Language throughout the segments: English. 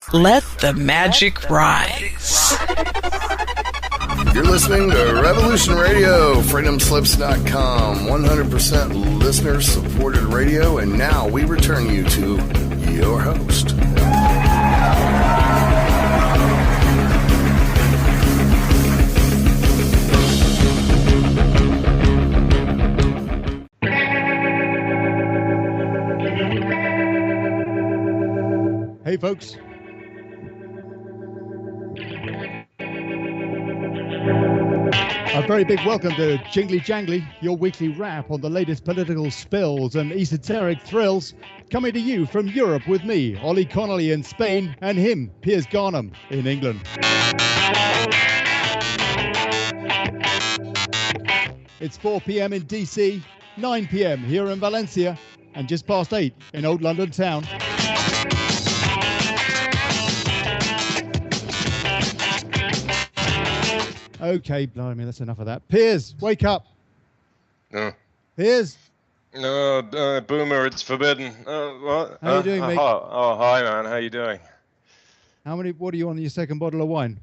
Let the magic rise. You're listening to Revolution Radio, freedomslips.com, 100% listener-supported radio, and now we return you to your host. Hey, folks. A very big welcome to Jingly-Jangly, your weekly wrap on the latest political spills and esoteric thrills, coming to you from Europe with me, Olly Connolly in Spain, and him, Piers in England. It's 4 p.m. in DC, 9 p.m. here in Valencia, and just past 8 in Old London town. Okay, blimey, that's enough of that. Piers, wake up. No. Piers? No, Boomer, it's forbidden. What? How you doing, mate? Hi, man. How you doing? What are you on your second bottle of wine?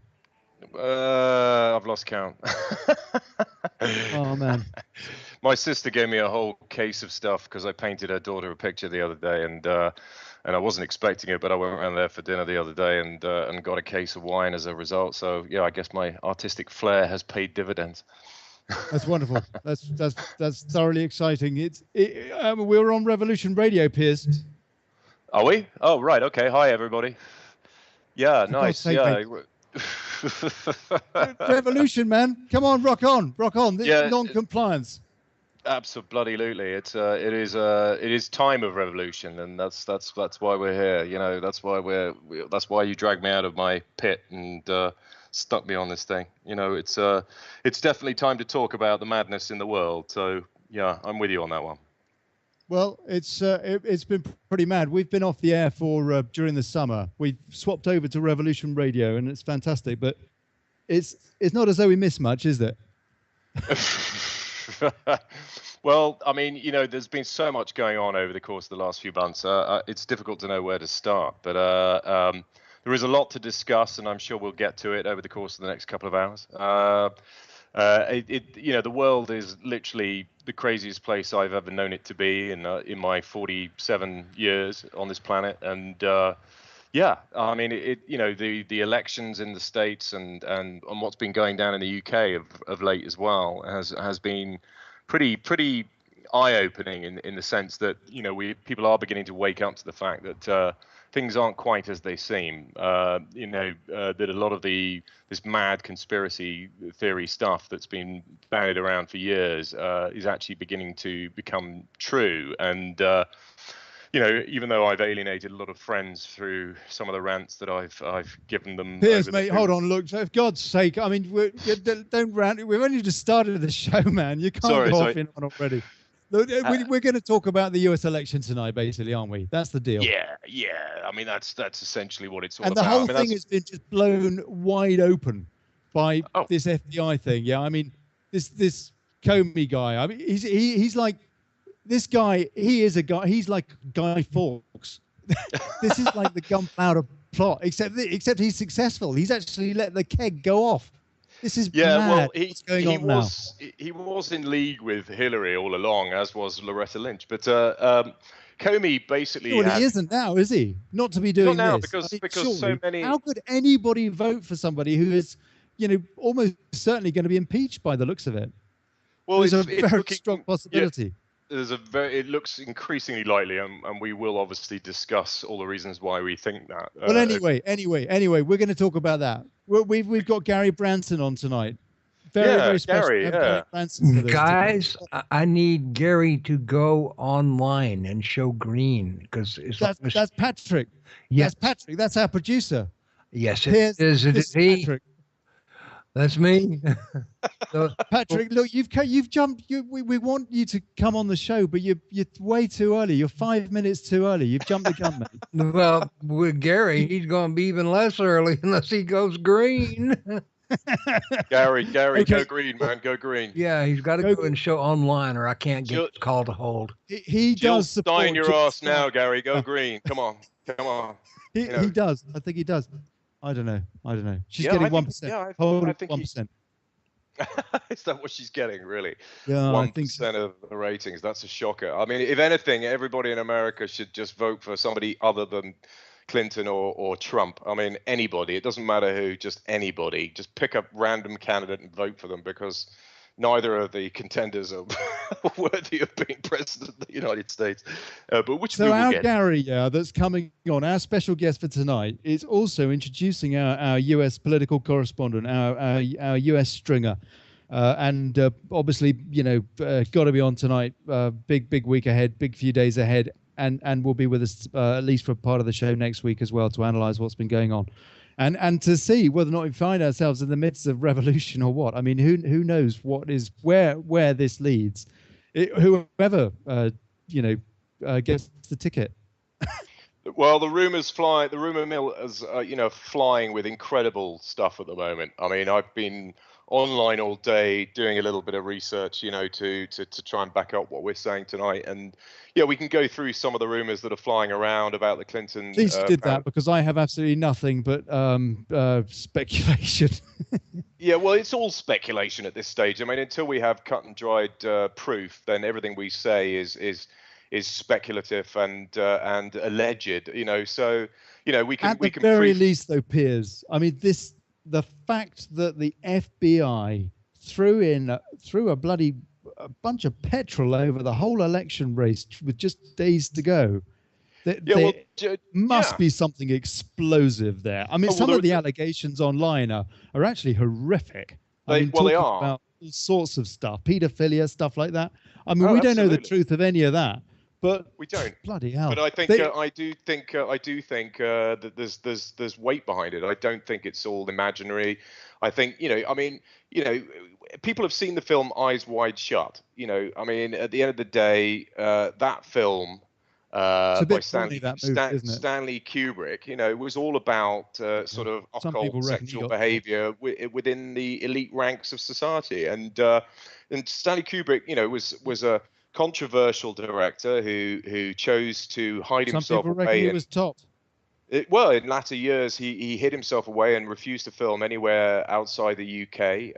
I've lost count. Oh, man. My sister gave me a whole case of stuff because I painted her daughter a picture the other day, and I wasn't expecting it, but I went around there for dinner the other day and got a case of wine as a result. So yeah, I guess my artistic flair has paid dividends. That's wonderful. That's thoroughly exciting. We're on Revolution Radio, Piers. Are we? Oh, right. Okay. Hi, everybody. Yeah, nice. Yeah. Revolution, man. Come on, rock on. Yeah, non-compliance. Absolutely. It is time of revolution, and that's why we're here. You know, that's why you dragged me out of my pit and stuck me on this thing. You know, it's definitely time to talk about the madness in the world. So yeah, I'm with you on that one. Well, it's been pretty mad. We've been off the air for during the summer. We've swapped over to Revolution Radio, and it's fantastic. But it's not as though we miss much, is it? Well, I mean, you know, there's been so much going on over the course of the last few months. It's difficult to know where to start, but there is a lot to discuss, and I'm sure we'll get to it over the course of the next couple of hours. You know, the world is literally the craziest place I've ever known it to be in my 47 years on this planet, and yeah, I mean, you know, the elections in the States and what's been going down in the UK of late as well has been pretty eye-opening in the sense that, you know, people are beginning to wake up to the fact that things aren't quite as they seem. You know, that a lot of this mad conspiracy theory stuff that's been bandied around for years is actually beginning to become true. And you know, even though I've alienated a lot of friends through some of the rants that I've given them. Piers, mate, hold on, look, for God's sake, I mean, don't rant. We've only just started the show, man. You can't go off in on already. Look, we're going to talk about the US election tonight, basically, aren't we? That's the deal. Yeah. I mean, that's essentially what it's all about. And the whole thing has been just blown wide open by this FBI thing. Yeah, I mean, this Comey guy. I mean, he's like. This guy, he is a guy. He's like Guy Fawkes. This is like the gunpowder plot, except he's successful. He's actually let the keg go off. This is mad. Well, what's going on now? He was in league with Hillary all along, as was Loretta Lynch. But Comey basically. Well, he isn't now, is he? Not to be doing not now, this. because surely, so many. How could anybody vote for somebody who is, you know, almost certainly going to be impeached by the looks of it? Well, there's a very strong possibility. Yeah. It looks increasingly likely, and we will obviously discuss all the reasons why we think that. Well, anyway, we're going to talk about that. We've got Gary Branson on tonight. Very special. Gary, Gary Branson guys, I need Gary to go online and show green because that's Patrick. Yes, that's Patrick. That's our producer. Yes, it is. It is he. Patrick. That's me. So, Patrick, look, you've jumped. We want you to come on the show, but you're way too early. You're 5 minutes too early. You've jumped the gun, mate. Well, with Gary, he's going to be even less early unless he goes green. Gary, okay. Go green, man. Go green. Yeah, he's got to go and show online, or I can't get his call to hold. He does support Stein your ass now, Gary. Go green. Come on. He does. I think he does. I don't know. She's Yeah, getting I think- 1%. yeah, Hold I it, think 1%. Is that what she's getting, really? Yeah, I think 1% of the ratings. That's a shocker. I mean, if anything, everybody in America should just vote for somebody other than Clinton or Trump. I mean, anybody. It doesn't matter who, just anybody. Just pick a random candidate and vote for them, because neither of the contenders are worthy of being president of the United States. But which so. we will Our get. Gary, that's coming on. Our special guest for tonight is also introducing our U.S. political correspondent, our U.S. stringer. And obviously, got to be on tonight. Big week ahead, big few days ahead, and will be with us at least for part of the show next week as well to analyse what's been going on, and to see whether or not we find ourselves in the midst of revolution or what. I mean, who knows what is where this leads? Whoever gets the ticket. Well, the rumor mill is, flying with incredible stuff at the moment. I mean, I've been online all day doing a little bit of research, to try and back up what we're saying tonight. And yeah, we can go through some of the rumors that are flying around about the Clinton. At least you did that, because I have absolutely nothing but speculation. Yeah, well, it's all speculation at this stage. I mean, until we have cut and dried proof, then everything we say is speculative and alleged. So we can at the very least, though, Piers. I mean, the fact that the FBI threw a bloody bunch of petrol over the whole election race with just days to go. There must be something explosive there. I mean, some of the allegations online are actually horrific. They are about all sorts of stuff, paedophilia, stuff like that. I mean, we absolutely. don't know the truth of any of that. But we don't. Bloody hell! But I think I do think that there's weight behind it. I don't think it's all imaginary. I think people have seen the film Eyes Wide Shut. I mean, at the end of the day, that film by Stanley Kubrick, was all about sort of occult sexual behavior within the elite ranks of society. And Stanley Kubrick, was a controversial director who chose to hide himself Some people reckon he was topped. Well, in latter years, he hid himself away and refused to film anywhere outside the UK.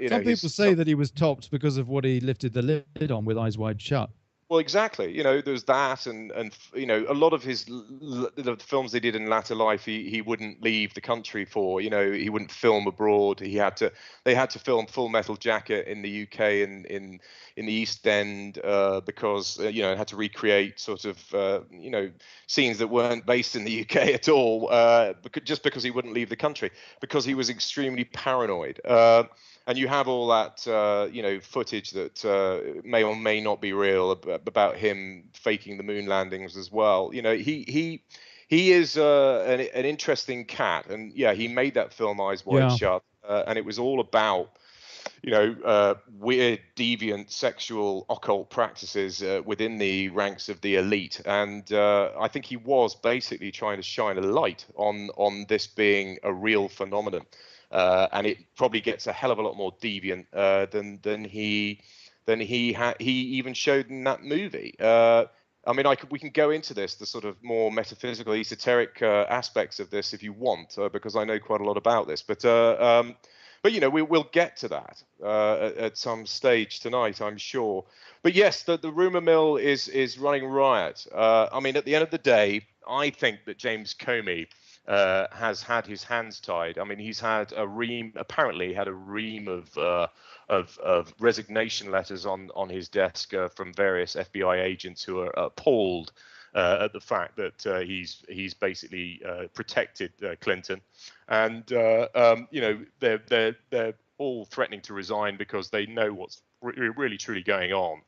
Some people say that he was topped because of what he lifted the lid on with Eyes Wide Shut. Well, exactly. There's that, and a lot of the films they did in latter life, he wouldn't leave the country for. He wouldn't film abroad. They had to film Full Metal Jacket in the UK and in the East End because it had to recreate sort of scenes that weren't based in the UK at all, just because he wouldn't leave the country, because he was extremely paranoid. And you have all that, footage that may or may not be real about him faking the moon landings as well. He is an interesting cat, and yeah, he made that film Eyes Wide Shut, and it was all about, weird, deviant, sexual, occult practices within the ranks of the elite. And I think he was basically trying to shine a light on this being a real phenomenon. And it probably gets a hell of a lot more deviant than he even showed in that movie. I mean, we can go into this, the sort of more metaphysical, esoteric aspects of this if you want, because I know quite a lot about this. But we'll get to that at some stage tonight, I'm sure. But yes, the rumor mill is running riot. I mean, at the end of the day, I think that James Comey has had his hands tied. I mean, he's had apparently had a ream of resignation letters on his desk from various FBI agents who are appalled at the fact that he's basically protected Clinton, and they're all threatening to resign because they know what's really truly going on,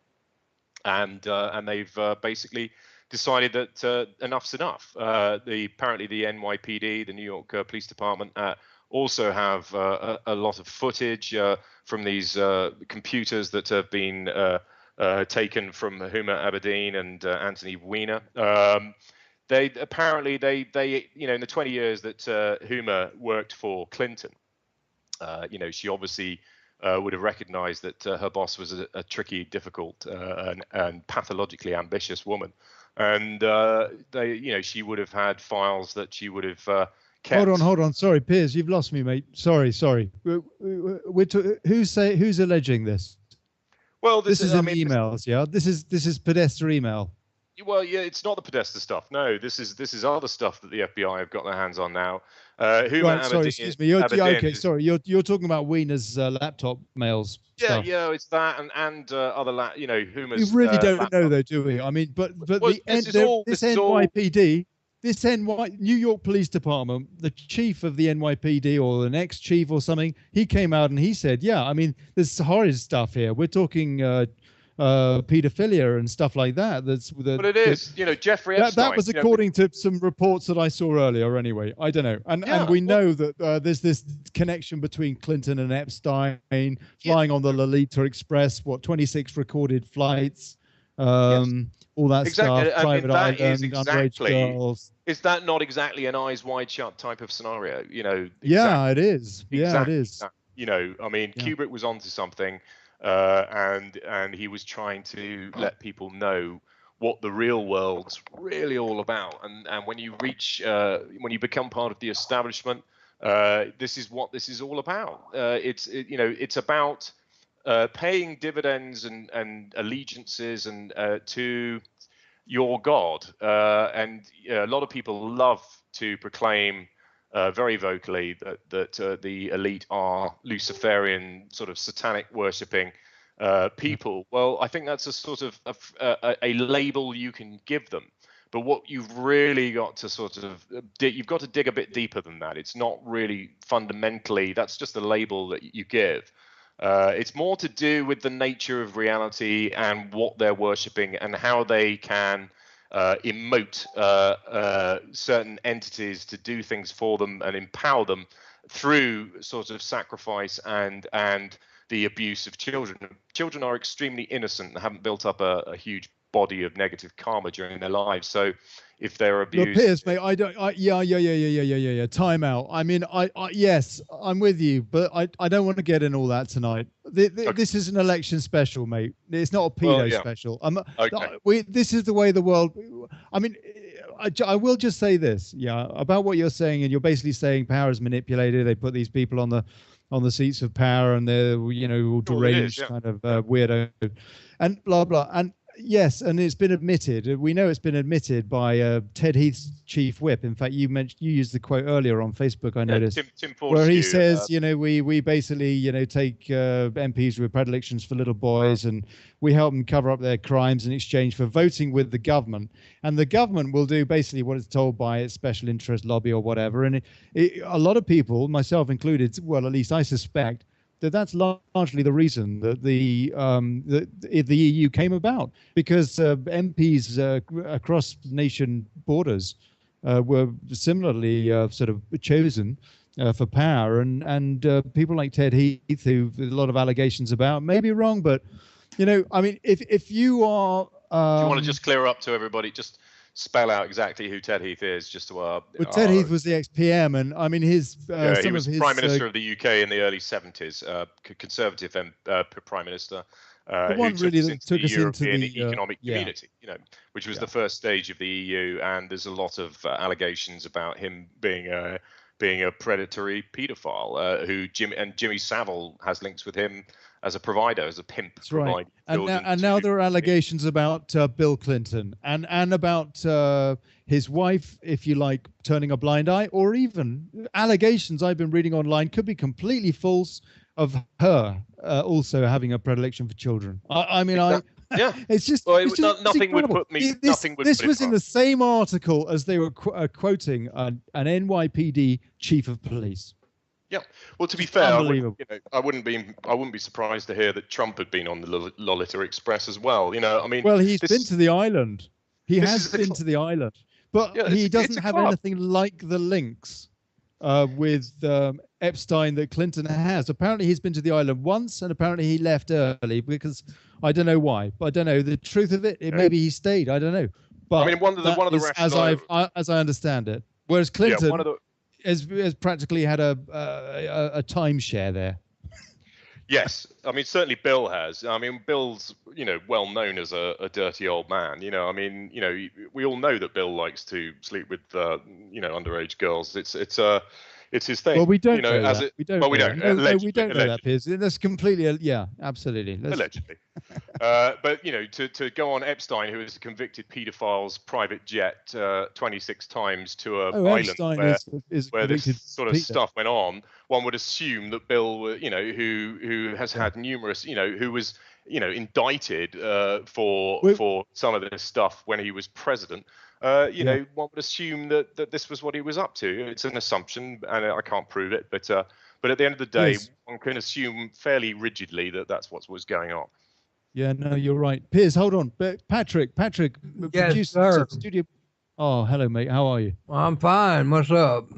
and they've basically decided that enough's enough. Apparently the NYPD, the New York Police Department, also have a lot of footage from these computers that have been taken from Huma Abedin and Anthony Weiner. They in the 20 years that Huma worked for Clinton, she obviously would have recognized that her boss was a tricky, difficult, and pathologically ambitious woman. and she would have had files that she would have kept. Hold on. Sorry, Piers, you've lost me, mate. Sorry. Who's alleging this? Well, this is in emails. Yeah, this is Podesta email. Well, yeah, it's not the Podesta stuff. No, this is other stuff that the FBI have got their hands on now. Excuse me. Sorry. You're talking about Wiener's laptop mails. Yeah, it's that and other Huma's. We really don't laptop. know though, do we? I mean, but this NYPD, this New York Police Department, the chief of the NYPD or the next chief or something, he came out and he said, yeah, I mean, there's horrid stuff here. We're talking pedophilia and stuff like that. But it is, Jeffrey Epstein. That was according to some reports that I saw earlier. Anyway, I don't know, and we know that there's this connection between Clinton and Epstein flying on the Lolita Express. 26 recorded flights. All that stuff. Private island, underage girls. Is that not exactly an eyes wide shut type of scenario? Exactly. Yeah, it is. Yeah, it is. Kubrick was onto something. And he was trying to let people know what the real world's really all about. And when you become part of the establishment, this is what this is all about. It's about paying dividends and allegiances and to your God. And a lot of people love to proclaim very vocally that the elite are Luciferian, sort of satanic worshipping people. Well, I think that's a sort of a label you can give them. But what you've really got to you've got to dig a bit deeper than that. It's not really fundamentally, that's just a label that you give. It's more to do with the nature of reality and what they're worshipping and how they can emote certain entities to do things for them and empower them through sort of sacrifice and the abuse of children. Children are extremely innocent and haven't built up a huge body of negative karma during their lives. So if they're abused, look, Piers, mate, yeah. Time out. I mean, yes, I'm with you, but I don't want to get in all that tonight. This is an election special, mate. It's not a pedo special. This is the way the world. I mean, I will just say this, about what you're saying, and you're basically saying power is manipulated. They put these people on the seats of power, and they're all deranged kind of weirdo, and blah blah. And yes, and it's been admitted. We know it's been admitted by Ted Heath's chief whip. In fact, you used the quote earlier on Facebook. I noticed Tim where he says, we basically, take MPs with predilections for little boys, and we help them cover up their crimes in exchange for voting with the government. And the government will do basically what it's told by its special interest lobby or whatever. And a lot of people, myself included, well, at least I suspect, that's largely the reason that the EU came about, because MPs across nation borders were similarly sort of chosen for power, and people like Ted Heath, who a lot of allegations about, may be wrong, but I mean, if you are, do you want to just clear up to everybody, just spell out exactly who Ted Heath is, just to Ted Heath was the ex-PM, and I mean he was Prime Minister of the UK in the early 70s, Conservative Prime Minister, the one really that took us into the Economic Community, which was the first stage of the EU, and there's a lot of allegations about him being a predatory paedophile, Jimmy Savile has links with him as a provider, as a pimp. That's right. And now there are allegations about Bill Clinton and about his wife, if you like, turning a blind eye, or even allegations I've been reading online could be completely false of her also having a predilection for children. It's just, nothing would put me. This was in the same article as they were quoting an NYPD chief of police. Yeah. Well, to be fair, I wouldn't be surprised to hear that Trump had been on the Lolita Express as well. Well, he's been to the island. He has been to the island, but he doesn't have anything like the links with Epstein that Clinton has. Apparently, he's been to the island once, and apparently he left early because I don't know why. But I don't know the truth of it. Maybe he stayed. I don't know. But I mean, one of the as I understand it, whereas Clinton has practically had a timeshare there. Yes, I mean certainly Bill has. I mean Bill's well known as a dirty old man. I mean we all know that Bill likes to sleep with underage girls. It's his thing. Well, we don't know as that. it. We don't Well, know we don't. that. No, we don't know Allegedly. that, Piers. That's completely, yeah, absolutely. Allegedly. But to go on Epstein, who is a convicted paedophile's private jet 26 times to a island Epstein is where this convicted sort of Peter. stuff went on, one would assume that Bill, who has had numerous, who was indicted for some of this stuff when he was president. One would assume that this was what he was up to. It's an assumption, and I can't prove it, but at the end of the day, one can assume fairly rigidly that that's what was going on. Yeah, no, you're right. Piers, hold on. But Patrick, yes, producer, sir. studio. Oh, hello, mate. How are you? I'm fine. What's up?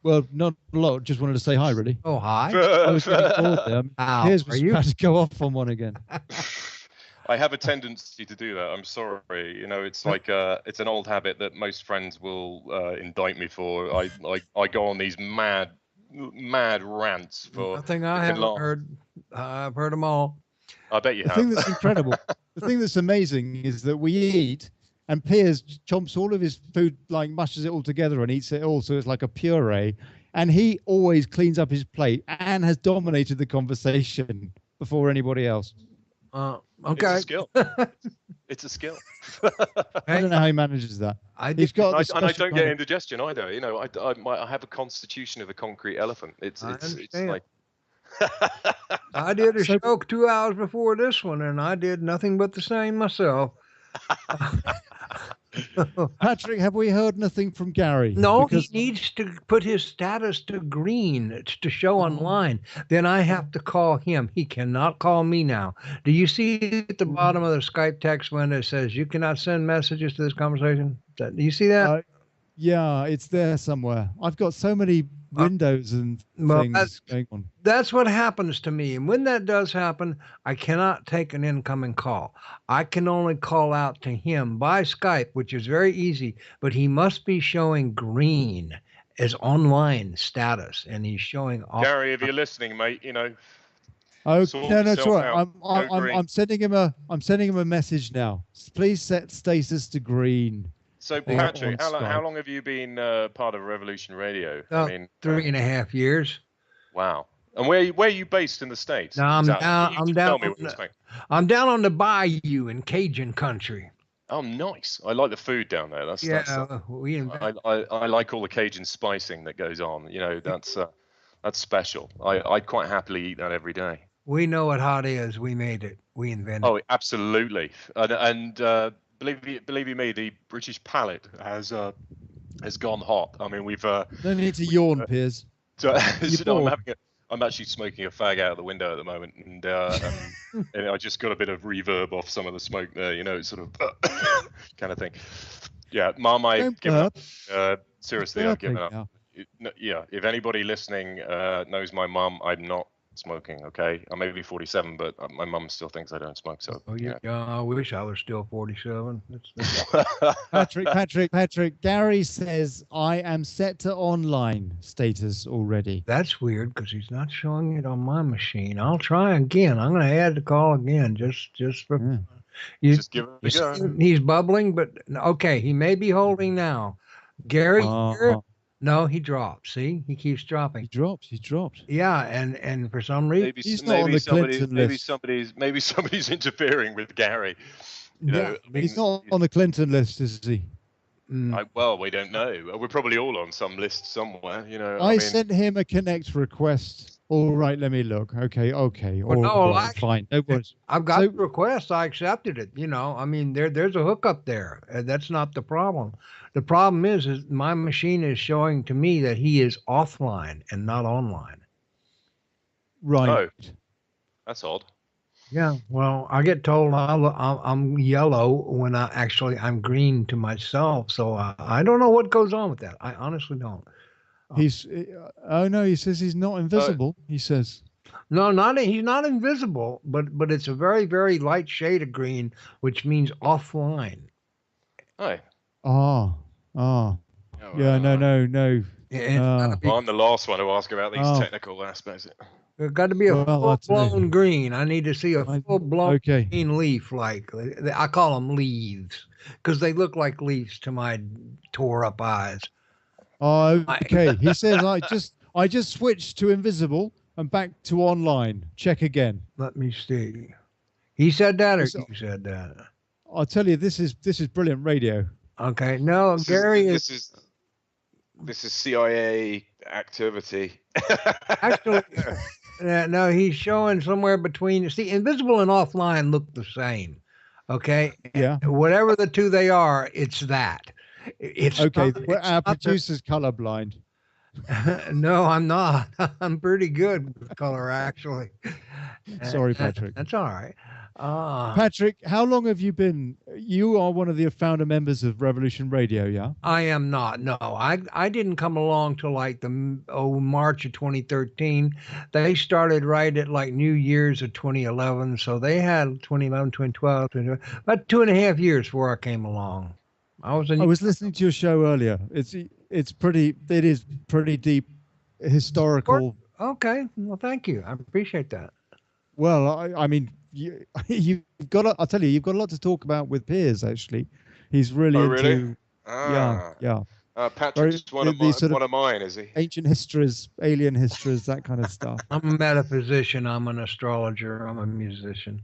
Well, not a lot. Just wanted to say hi, really. Oh, hi. I was getting bored there. Piers was about to go off on one again. I have a tendency to do that. I'm sorry. It's like it's an old habit that most friends will indict me for. I go on these mad rants for. Nothing I haven't heard. I've heard them all. I bet you have. The thing that's incredible, the thing that's amazing is that we eat, and Piers chomps all of his food, like mushes it all together and eats it all, so it's like a puree. And he always cleans up his plate and has dominated the conversation before anybody else. Okay. It's a skill. It's a skill. I don't know how he manages that. He's got, and I don't get indigestion either. I have a constitution of a concrete elephant. It's like. I did a show 2 hours before this one, and I did nothing but the same myself. Patrick, have we heard nothing from Gary? No, he needs to put his status to green to show online. Then I have to call him. He cannot call me now. Do you see at the bottom of the Skype text window it says you cannot send messages to this conversation? Do you see that? Yeah, it's there somewhere. I've got so many windows and things going on. That's what happens to me. And when that does happen, I cannot take an incoming call. I can only call out to him by Skype, which is very easy, but he must be showing green as online status, and he's showing off. Gary, if you're listening, mate, Oh no, that's right. I'm sending him a message now. Please set status to green. So Patrick, how long have you been part of Revolution Radio? I mean, 3.5 years. Wow. And where are you based in the States? No, I'm down on the bayou in Cajun country. Oh, nice. I like the food down there. I like all the Cajun spicing that goes on. That's special. I'd quite happily eat that every day. We know what hot is. We made it. We invented it. Oh, absolutely. And believe you me, the British palate has gone hot. I mean, we've. No need to yawn, Piers. I'm actually smoking a fag out of the window at the moment, and I just got a bit of reverb off some of the smoke there. Sort of kind of thing. Yeah, Mom, I've given up. Seriously, I've given up. Yeah, if anybody listening knows my mum, I'm not smoking. Okay, I may be 47, but my mum still thinks I don't smoke. So I wish I was still 47. Patrick, Gary says I am set to online status already. That's weird because he's not showing it on my machine. I'll try again. I'm going to add the call again just for just give it a go. He's bubbling, but okay, he may be holding now. Gary, no, he drops. See, he keeps dropping. He drops. Yeah, and for some reason he's not on the Clinton list. Maybe somebody's interfering with Gary. He's not on the Clinton list, is he? Well, we don't know. We're probably all on some list somewhere. I sent him a connect request. All right, let me look. Okay. Well, fine. No worries. I've got the request. I accepted it. I mean, there's a hookup there. That's not the problem. The problem is my machine is showing to me that he is offline and not online. Right. Oh, that's odd. Yeah. Well, I get told I'm yellow when I'm green to myself. So I don't know what goes on with that. I honestly don't. He says he's not invisible. He says. No, he's not invisible, but it's a very, very light shade of green, which means offline. Hi. Yeah, no. Well, I'm the last one to ask about these technical aspects. There's got to be a full-blown green. I need to see a full-blown green leaf. Like I call them leaves because they look like leaves to my tore-up eyes. Okay. He says I just switched to invisible and back to online. Check again. Let me see. He said that, or you said that? I'll tell you, this is brilliant radio. Okay. No, Gary is. This is CIA activity. Actually, no, he's showing somewhere between. See, invisible and offline look the same. Okay. Yeah. Whatever the two they are, it's that. It's okay. Our producer's colorblind. No, I'm not. I'm pretty good with color, actually. Sorry, Patrick. That's all right. Patrick, how long have you been? You are one of the founder members of Revolution Radio, yeah? I am not. No, I didn't come along till like the March of 2013. They started right at like New Year's of 2011, so they had 2011, 2012, about 2.5 years before I came along. I was listening to your show earlier. It is pretty deep, historical. Okay, well, thank you. I appreciate that. Well, I mean, you've got. I'll tell you, you've got a lot to talk about with Piers. Actually, he's really into. Yeah. Patrick's one of mine, is he? Ancient histories, alien histories, that kind of stuff. I'm a metaphysician. I'm an astrologer. I'm a musician.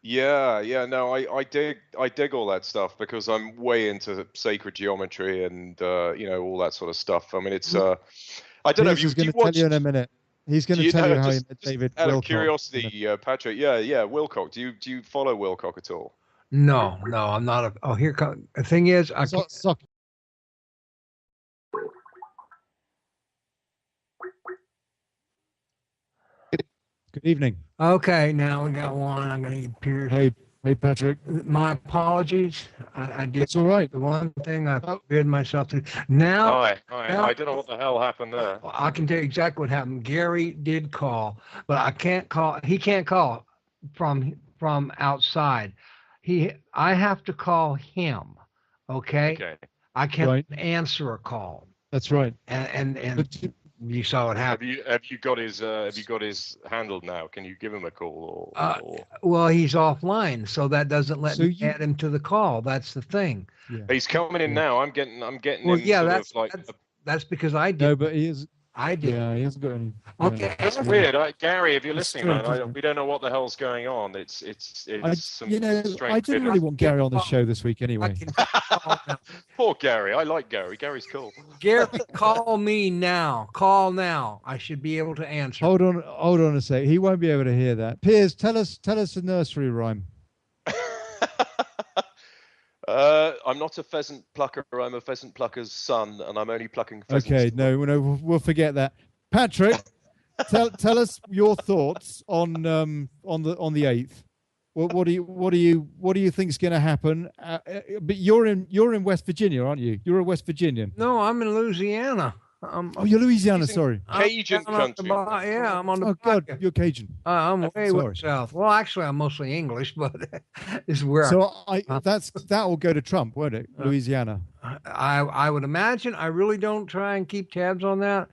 Yeah. No, I dig all that stuff because I'm way into sacred geometry and all that sort of stuff. I mean, it's I don't know if he's going to tell you in a minute. He's going to tell you how he met David Wilcock. Out of curiosity, Patrick. Yeah, Wilcock. Do you follow Wilcock at all? No, I'm not. Here comes the thing is, I can't. Good evening. Okay, now we got one. I'm going to get Piers. Hey, Patrick. My apologies. I did. It's all right. The one thing I forbid myself to. Now. All right. I don't know what the hell happened there. I can tell you exactly what happened. Gary did call, but I can't call. He can't call from outside. I have to call him. Okay. I can't answer a call. That's right. And you saw it happen. Have you got his handle now? Can you give him a call or? Well, he's offline, so that doesn't let me add him to the call. That's the thing. Yeah. He's coming in now. I'm getting well, him. Yeah, that's because I did. No, but he is. I did. Yeah, he hasn't got any. Okay, that's weird. Gary, if you're listening, man, we don't know what the hell's going on. It's some strange. I didn't really want Gary on the show this week anyway. Poor Gary. I like Gary. Gary's cool. Gary, call me now. Call now. I should be able to answer. Hold on a sec. He won't be able to hear that. Piers, tell us a nursery rhyme. I'm not a pheasant plucker. I'm a pheasant plucker's son, and I'm only plucking pheasants. Okay, no, we'll forget that. Patrick, tell us your thoughts on the 8th. What do you think's going to happen? But you're in West Virginia, aren't you? You're a West Virginian. No, I'm in Louisiana. You're Louisiana. Sorry. Cajun country. Yeah, I'm on the. Oh God, you're Cajun. I'm way south. Well, actually, I'm mostly English, but is where. So that will go to Trump, won't it? Louisiana. I would imagine. I really don't try and keep tabs on that.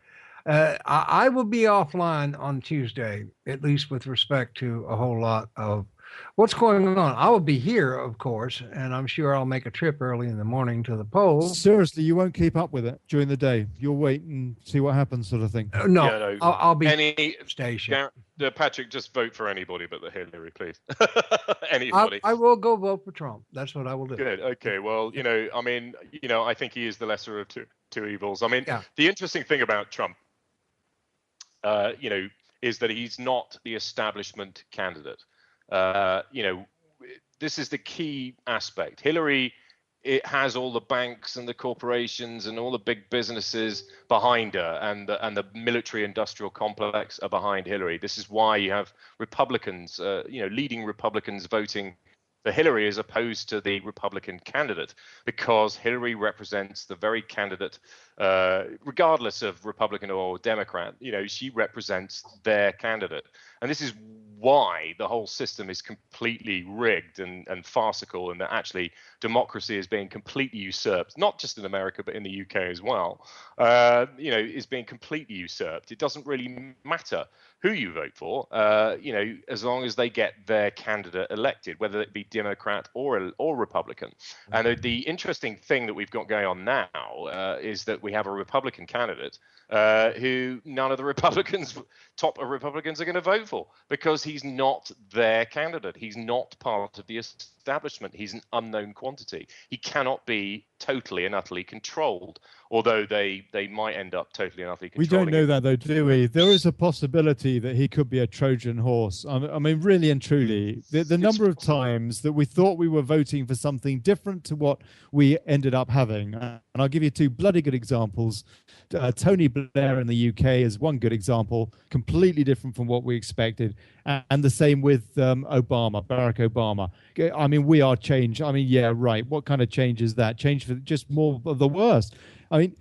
I will be offline on Tuesday, at least with respect to a whole lot of what's going on. I will be here, of course, and I'm sure I'll make a trip early in the morning to the polls. Seriously, you won't keep up with it during the day. You'll wait and see what happens, sort of thing. No. I'll be any station. Patrick, just vote for anybody but the Hillary, please. Anybody. I will go vote for Trump. That's what I will do. Good. Okay. Well, I think he is the lesser of two evils. I mean, The interesting thing about Trump, is that he's not the establishment candidate. This is the key aspect. Hillary, it has all the banks and the corporations and all the big businesses behind her, and the military industrial complex are behind Hillary. This is why you have Republicans, leading Republicans voting for Hillary as opposed to the Republican candidate, because Hillary represents the very candidate regardless of Republican or Democrat. She represents their candidate. And this is why the whole system is completely rigged and farcical, and that actually democracy is being completely usurped, not just in America, but in the UK as well, is being completely usurped. It doesn't really matter who you vote for, as long as they get their candidate elected, whether it be Democrat or Republican. And the interesting thing that we've got going on now is that we have a Republican candidate who none of the top Republicans are going to vote for, because he's not their candidate. He's not part of the establishment. He's an unknown quantity. He cannot be totally and utterly controlled, although they might end up totally and utterly controlling. We don't know that, though, do we? There is a possibility that he could be a Trojan horse. I mean, really and truly, the number of times that we thought we were voting for something different to what we ended up having. And I'll give you two bloody good examples. Tony Blair in the UK is one good example, completely different from what we expected. And the same with Barack Obama. I mean, we are change. I mean, yeah, right. What kind of change is that? Change for just more of the worst. I mean,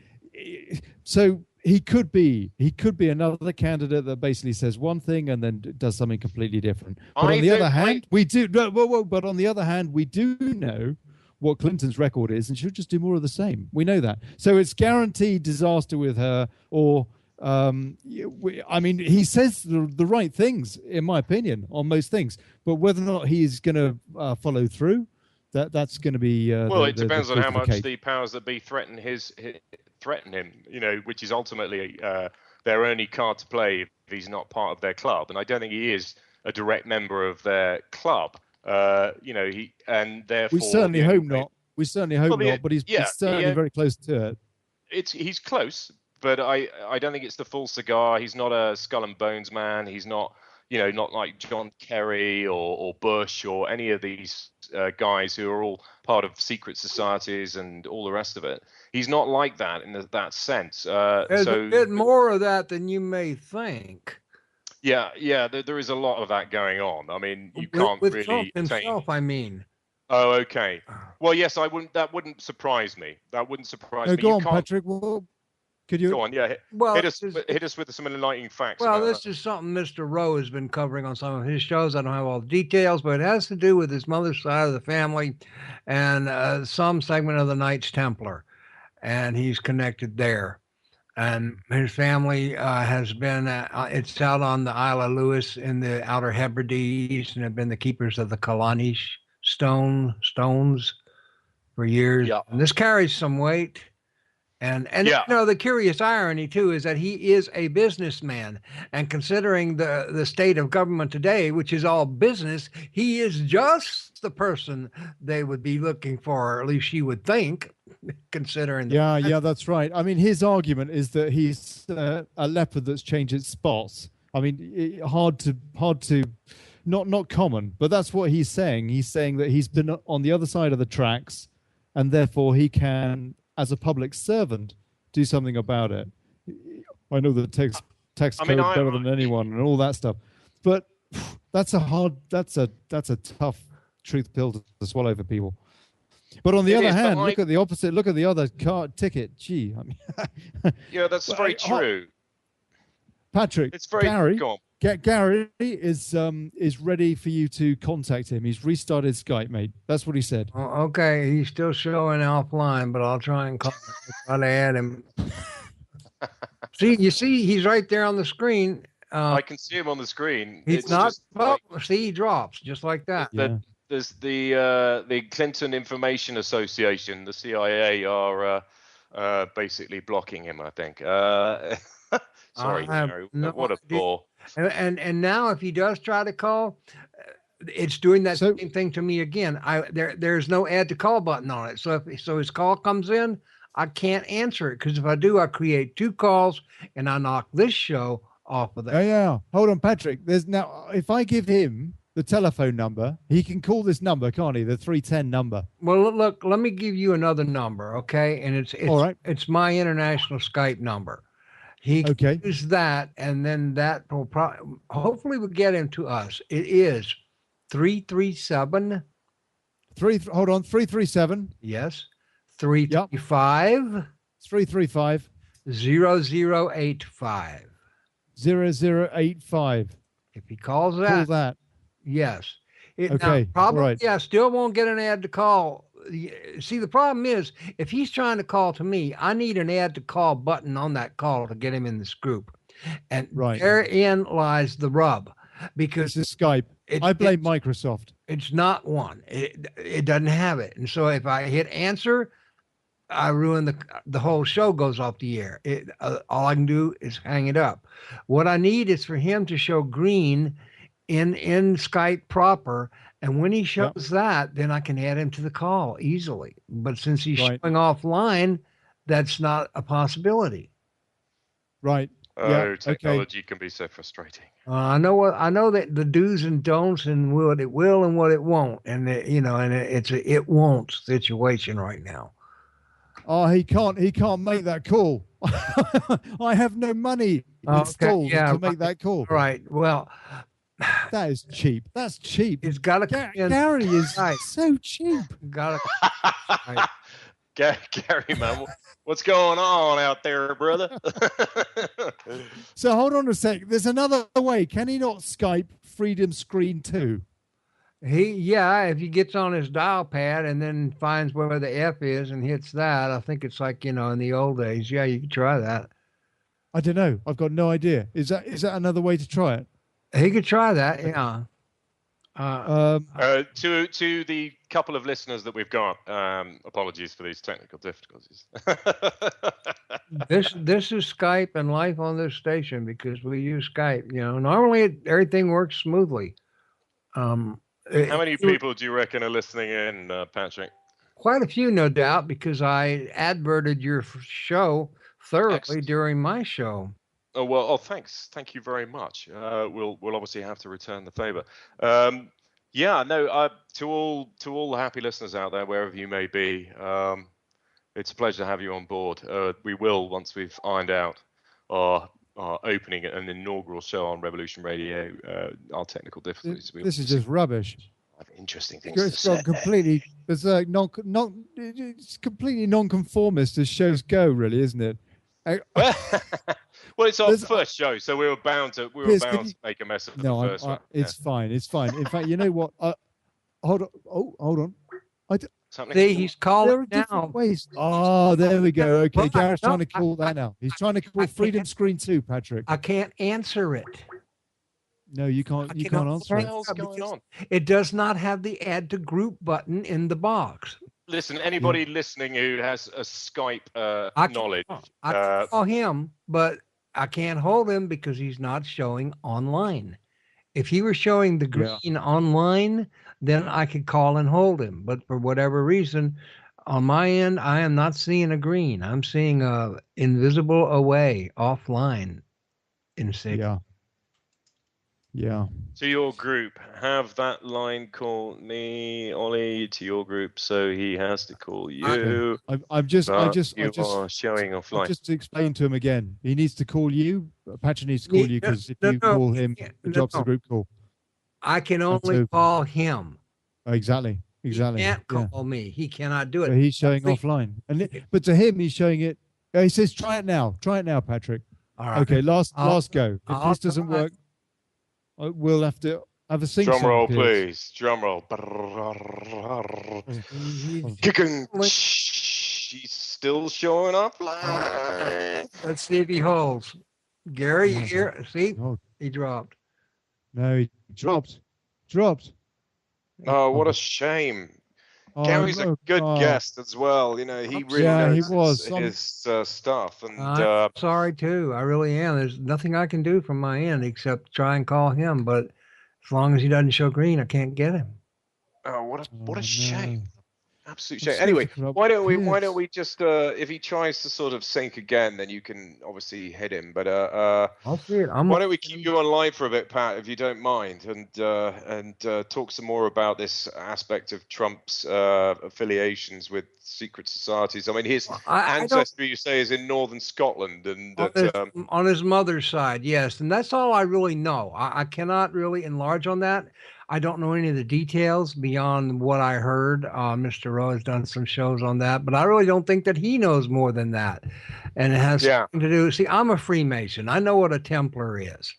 so he could be another candidate that basically says one thing and then does something completely different. But on the other hand, we do. But on the other hand, we do know what Clinton's record is, and she'll just do more of the same. We know that. So it's guaranteed disaster with her, or I mean, he says the right things, in my opinion, on most things. But whether or not he is going to follow through, that's going to be it depends on how much the powers that be threaten him. Which is ultimately their only card to play if he's not part of their club. And I don't think he is a direct member of their club. And therefore we certainly hope not. We certainly hope not. But he's certainly very close to it. He's close, but I don't think it's the full cigar. He's not a skull and bones man. He's not not like John Kerry or Bush or any of these guys who are all part of secret societies and all the rest of it. He's not like that in that sense. There's a bit more of that than you may think. Yeah, there is a lot of that going on. I mean, you can't with really Trump himself, I mean. Oh, okay. Well, yes, that wouldn't surprise me. That wouldn't surprise me. Go on, Patrick. Well, could you go on? Yeah. Well, hit us with some enlightening facts. Well, this is something Mr. Rowe has been covering on some of his shows. I don't have all the details, but it has to do with his mother's side of the family and some segment of the Knights Templar, and he's connected there. And his family has been, it's out on the Isle of Lewis in the Outer Hebrides, and have been the keepers of the Kalanish stones for years. Yeah. And this carries some weight. And the curious irony, too, is that he is a businessman. And considering the state of government today, which is all business, he is just the person they would be looking for, or at least she would think, considering. Yeah, that's right. I mean, his argument is that he's a leopard that's changed its spots. I mean, hard to, not common, but that's what he's saying. He's saying that he's been on the other side of the tracks, and therefore he can, as a public servant, do something about it. I know the tax code better than anyone and all that stuff, but that's a tough truth pill to swallow for people. But on the other hand, look at the opposite. Look at the other ticket. Gee, I mean, yeah, that's very true. Patrick, it's very Gary is ready for you to contact him. He's restarted Skype, mate. That's what he said. Oh, okay, he's still showing offline, but I'll try and try to add him. See, he's right there on the screen. I can see him on the screen. He's he drops just like that. There's the Clinton Information Association, the CIA, are basically blocking him, I think. Sorry, what a bore. And now, if he does try to call, it's doing that same thing to me again. There's no add to call button on it. So if his call comes in, I can't answer it, because if I do, I create two calls and I knock this show off of that. Yeah. Hold on, Patrick. If I give him the telephone number, he can call this number, can't he? The 310 number. Well, look, let me give you another number, okay? And it's all right. It's my international Skype number. He can use that, and then that will hopefully will get him to us. It is 337. Hold on, 337. Yes. 335. 335 0085. 0085. If he calls Call that, that. yes. Now, Okay. probably, All right. yeah, still won't get an ad to call. See, the problem is, if he's trying to call to me, I need an add to call button on that call to get him in this group. And Right. therein lies the rub, because This is Skype. I blame Microsoft. it's not one. It doesn't have it. And so if I hit answer, I ruin the whole show goes off the air. All I can do is hang it up. What I need is for him to show green in Skype proper. And when he shows that, then I can add him to the call easily. But since he's showing offline, that's not a possibility. Right. Oh, technology can be so frustrating. I know that the do's and don'ts and what it will and what it won't, and it's a it won't situation right now. Oh, he can't make that call. I have no money installed to make that call. Right. Well, that is cheap. That's cheap. It's got to Gary is so cheap. Got to. Gary, man, what's going on out there, brother? So hold on a sec. There's another way. Can he not Skype Freedom Screen 2? If he gets on his dial pad and then finds where the F is and hits that, I think it's like, in the old days. Yeah, you could try that. I don't know. I've got no idea. Is that another way to try it? He could try that, yeah. To the couple of listeners that we've got, apologies for these technical difficulties. This is Skype and life on this station because we use Skype. Normally everything works smoothly. How many people do you reckon are listening in, Patrick? Quite a few, no doubt, because I adverted your show thoroughly during my show. Oh, well, thanks. Thank you very much. We'll obviously have to return the favor. To all the happy listeners out there, wherever you may be, it's a pleasure to have you on board. We will, once we've ironed out our opening an inaugural show on Revolution Radio, our technical difficulties. This is just rubbish. Have interesting things to say. It's completely non-conformist as shows go, really, isn't it? Well, it's our first show, so we were bound to make a mess of the first one. It's fine. It's fine. In fact, you know what? Hold on. Hold on. See, he's calling there are now. Ways. Oh, there we go. Okay, Gareth's trying to call that now. He's trying to call Freedom Screen 2, Patrick. I can't answer it. No, you can't. You can't answer it. What the hell's going on? It does not have the add to group button in the box. Listen, anybody listening who has a Skype knowledge, I can call him, but I can't hold him because he's not showing online. If he were showing the green online, then I could call and hold him. But for whatever reason, on my end, I am not seeing a green. I'm seeing a invisible away offline in Sig. Yeah. To your group, have that line call me, Ollie, to your group, so he has to call you. I've just are showing offline. Just to explain to him again, he needs to call you. Patrick needs to call you because if you call him, the job's the group call. I can only call him. Exactly. He can't call me. He cannot do it. So he's showing offline, but to him, he's showing it. He says, "Try it now. Try it now, Patrick." All right. Okay. Last go. If this doesn't work, we'll have to have a sing drum song. Roll, please. Drum roll. She's still showing up. Let's see if he holds. Gary, you here? See? He dropped. No, he dropped. Oh, what a shame. Gary's a good guest as well. He really knows his stuff. And I'm sorry too. I really am. There's nothing I can do from my end except try and call him. But as long as he doesn't show green, I can't get him. Oh, what a shame. Absolute shame. Anyway, why don't we just if he tries to sort of sync again, then you can obviously hit him. But I'll see it. Why don't we keep you on line for a bit, Pat, if you don't mind, and talk some more about this aspect of Trump's affiliations with secret societies. I mean, his ancestry, you say, is in northern Scotland, and on his mother's side, yes, and that's all I really know. I cannot really enlarge on that. I don't know any of the details beyond what I heard. Mr. Rowe has done some shows on that, but I really don't think that he knows more than that. And it has something to do. See, I'm a Freemason. I know what a Templar is.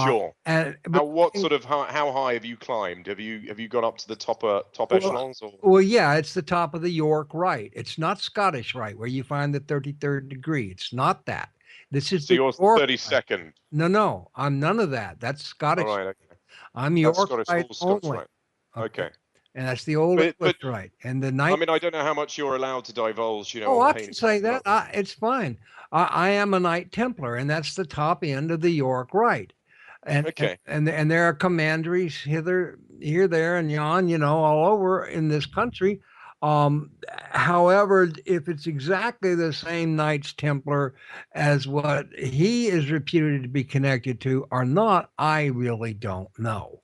Sure. But How high have you climbed? Have you got up to the top echelons? Or? Well, yeah, it's the top of the York Rite. It's not Scottish Rite where you find the 33rd degree. It's not that. This is so yours 32nd. No, I'm none of that. That's Scottish. All right, okay. I'm York Rite Scottish only. Rite. Okay. And that's the old English Rite. And the night. I mean, I don't know how much you're allowed to divulge. I can say that. It's fine. I am a Knight Templar, and that's the top end of the York Rite. And, okay. And there are commanderies here, there, and yon, all over in this country. However, if it's exactly the same Knights Templar as what he is reputed to be connected to or not, I really don't know.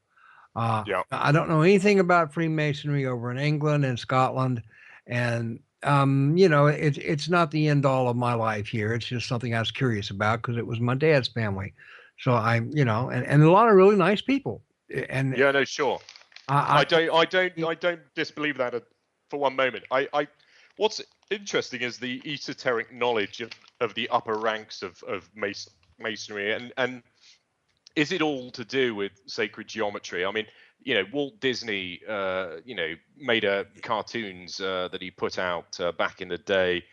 I don't know anything about Freemasonry over in England and Scotland, and it's not the end all of my life here. It's just something I was curious about because it was my dad's family. So and a lot of really nice people. And yeah, no, sure. I don't disbelieve that for one moment. What's interesting is the esoteric knowledge of the upper ranks of masonry, and is it all to do with sacred geometry? I mean, Walt Disney, made cartoons that he put out back in the day,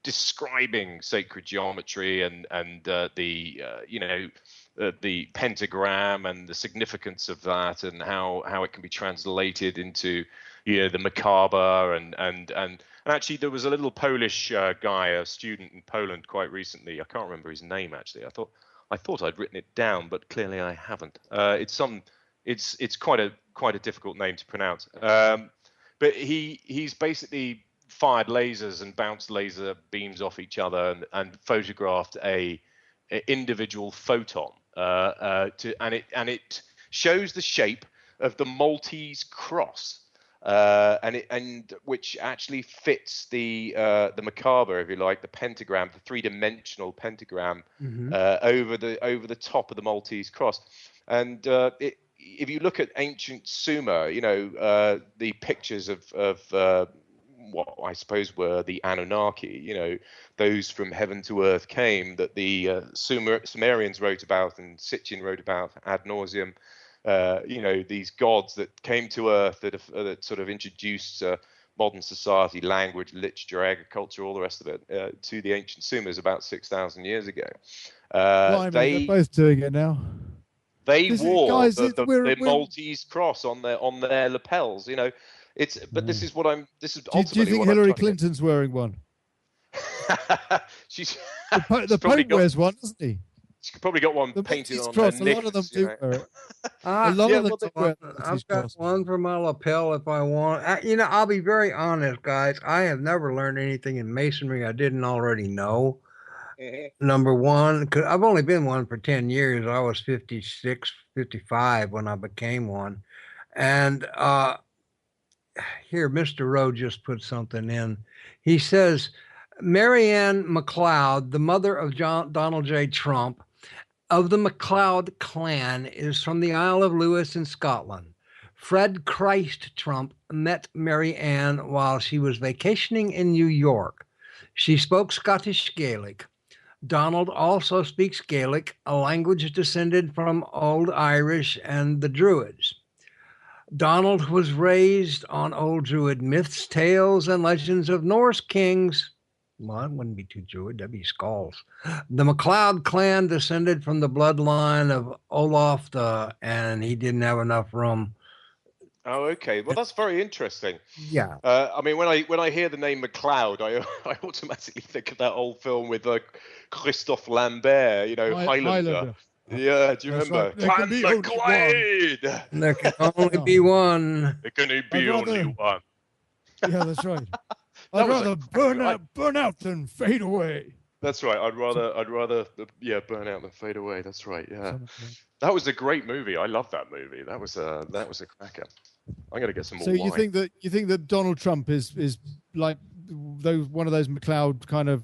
describing sacred geometry and the pentagram and the significance of that, and how it can be translated into the macabre, and actually there was a little Polish guy, a student in Poland quite recently. I can't remember his name actually. I thought I'd written it down, but clearly I haven't. It's quite a difficult name to pronounce. But he's basically fired lasers and bounced laser beams off each other and photographed a individual photon, and it shows the shape of the Maltese cross, and which actually fits the macabre, if you like, the pentagram, the three-dimensional pentagram, over the top of the Maltese cross. And if you look at ancient Sumer, the pictures of what I suppose were the Anunnaki, those from heaven to earth came, that the Sumerians wrote about and Sitchin wrote about ad nauseum. These gods that came to earth that sort of introduced modern society, language, literature, agriculture, all the rest of it to the ancient Sumers about 6,000 years ago. They're both doing it now. They wore the Maltese cross on their lapels. But this is ultimately. Do you think Hillary Clinton's wearing one? The Pope wears one, doesn't he? She's probably got one painted on her knickers. A lot of them do wear it. A lot of them wear it. I've got one for my lapel if I want. I'll be very honest, guys. I have never learned anything in masonry I didn't already know. Number one, because I've only been one for 10 years. I was 56, 55 when I became one. And here, Mr. Rowe just put something in. He says, Marianne MacLeod, the mother of Donald J. Trump, of the MacLeod clan, is from the Isle of Lewis in Scotland. Fred Christ Trump met Mary Ann while she was vacationing in New York. She spoke Scottish Gaelic. Donald also speaks Gaelic, a language descended from Old Irish and the Druids. Donald was raised on old Druid myths, tales, and legends of Norse kings. Well, that wouldn't be too Druid, that'd be skulls. The MacLeod clan descended from the bloodline of Olaf, and he didn't have enough room. Oh, okay. Well, that's very interesting. Yeah. I mean, when I hear the name MacLeod, I automatically think of that old film with Christophe Lambert, Highlander. Yeah, do you remember? Right. There can only be one. There can be only one. Yeah, that's right. I'd rather burn out than fade away. That's right. I'd rather burn out than fade away. That's right. Yeah. That was a great movie. I love that movie. That was a cracker. I'm gonna get some more. So you think that Donald Trump is like one of those MacLeod kind of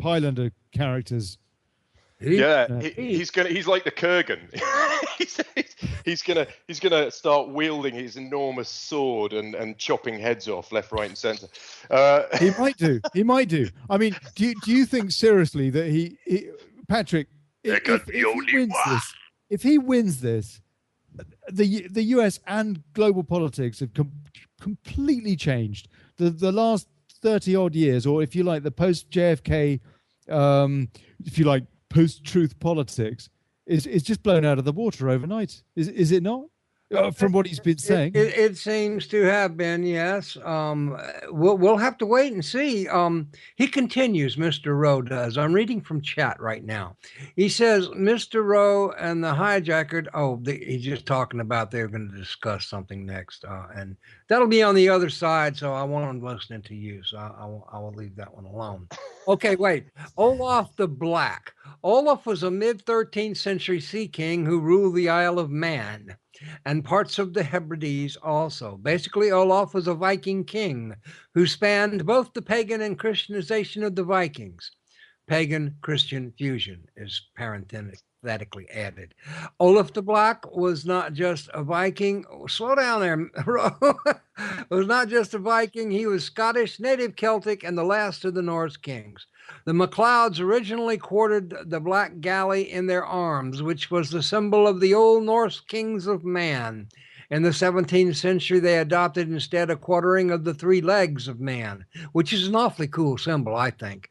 Highlander characters He's like the Kurgan. he's gonna start wielding his enormous sword and chopping heads off left, right, and centre. He might do. I mean, do you think seriously that he Patrick, if he wins this, the US and global politics have completely changed. The last 30 odd years, or if you like, the post JFK, if you like, post-truth politics is just blown out of the water overnight. Is it not? From what he's been saying, it seems to have been, yes. We'll have to wait and see. He continues, Mr. Rowe does. I'm reading from chat right now. He says, Mr. Rowe and the hijacker. He's just talking about they're going to discuss something next, and that'll be on the other side. So I won't listen to you. So I will leave that one alone. Okay, wait. Olaf the Black. Olaf was a mid-13th century sea king who ruled the Isle of Man and parts of the Hebrides also. Basically, Olaf was a Viking king who spanned both the pagan and Christianization of the Vikings. Pagan-Christian fusion is parenthetically added. Olaf the Black was not just a Viking. Slow down there. Was not just a Viking. He was Scottish, native Celtic, and the last of the Norse kings. The MacLeods originally quartered the Black Galley in their arms, which was the symbol of the old Norse kings of man. In the 17th century, they adopted instead a quartering of the three legs of man, which is an awfully cool symbol, I think.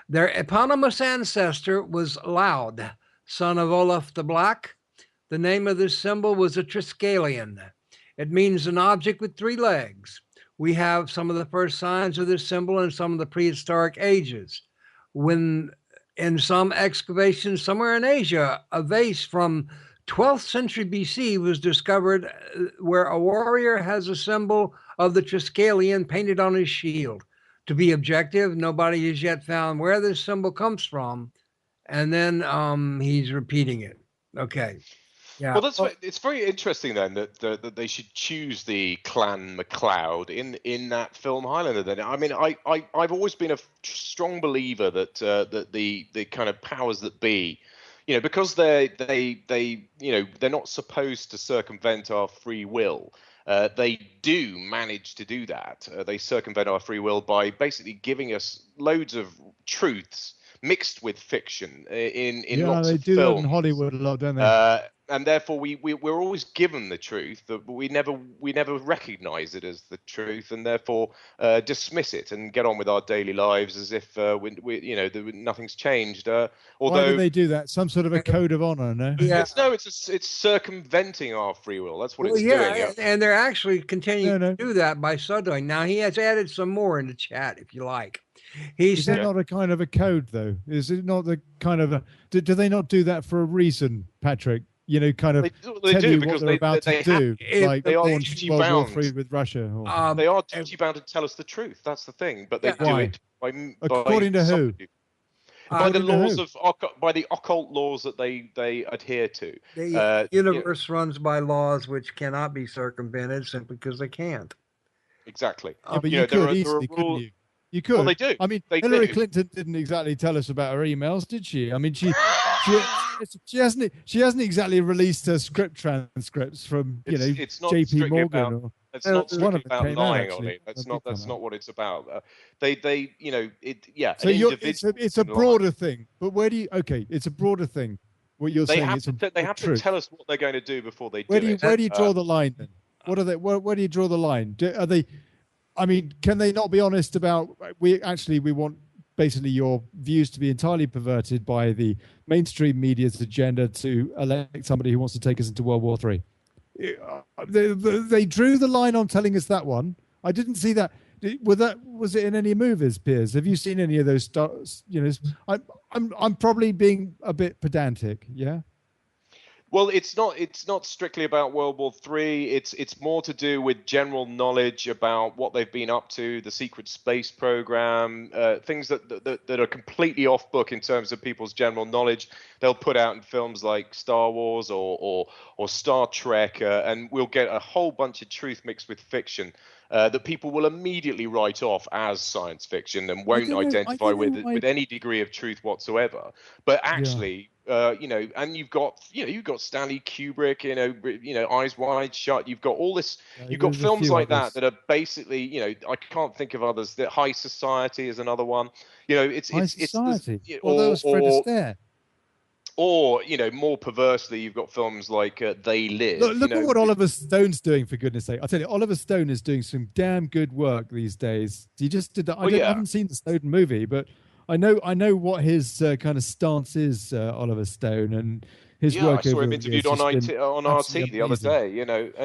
Their eponymous ancestor was Laud, son of Olaf the Black. The name of this symbol was a Triskelion. It means an object with three legs. We have some of the first signs of this symbol in some of the prehistoric ages. When in some excavations somewhere in Asia, a vase from 12th century BC was discovered where a warrior has a symbol of the Triskelion painted on his shield. To be objective, nobody has yet found where this symbol comes from. And then he's repeating it. Okay. Yeah. Well, it's very interesting then that they should choose the Clan MacLeod in that film Highlander. Then I mean, I've always been a strong believer that that the kind of powers that be, because they're not supposed to circumvent our free will. They do manage to do that. They circumvent our free will by basically giving us loads of truths mixed with fiction in lots of films. Yeah, they do that in Hollywood a lot, don't they? And therefore, we're always given the truth, but we never recognise it as the truth, and therefore dismiss it and get on with our daily lives as if nothing's changed. Although, why do they do that? Some sort of a code of honour, no? Yeah. It's circumventing our free will. That's what it's doing. Yeah, and they're actually continuing to do that by so doing. Now he has added some more in the chat, if you like. Is that not a kind of a code, though? Is it not the kind of a? Do they not do that for a reason, Patrick? Kind of they tell do, you because what they're about to do. Like they are launch duty World bound War III with Russia. They are duty bound to tell us the truth. That's the thing. But they do it according to who? By the laws by the occult laws that they adhere to. The universe runs by laws which cannot be circumvented simply because they can't. Exactly. But you could easily, couldn't you? You could. Well, they do. I mean, Hillary Clinton didn't exactly tell us about her emails, did she? I mean, she hasn't exactly released her script transcripts from it's not JP Morgan. It's not strictly about lying on it. That's not what it's about. So it's a broader thing. But where do you? Okay, it's a broader thing. What you're saying is they have to tell us what they're going to do before they do it. Where do you draw the line then? What are they? Where do you draw the line? Are they? I mean, can they not be honest about we want basically your views to be entirely perverted by the mainstream media's agenda to elect somebody who wants to take us into World War III? They drew the line on telling us that one. I didn't see that. Was it in any movies, Piers? Have you seen any of those stars? I'm probably being a bit pedantic. Yeah. Well, it's not strictly about World War III. It's more to do with general knowledge about what they've been up to, the secret space program, things that are completely off book in terms of people's general knowledge. They'll put out in films like Star Wars or Star Trek, and we'll get a whole bunch of truth mixed with fiction. that people will immediately write off as science fiction and won't identify with any degree of truth whatsoever. But actually, and you've got Stanley Kubrick, Eyes Wide Shut. You've got all this. You've got films like that are basically, I can't think of others. That High Society is another one. It's High Society. Or that was Fred Astaire. Or, more perversely, you've got films like They Live. Look at what Oliver Stone's doing, for goodness sake. I tell you, Oliver Stone is doing some damn good work these days. He just did that. I haven't seen the Snowden movie, but I know what his kind of stance is, Oliver Stone, and his work. I saw him interviewed on RT the other day,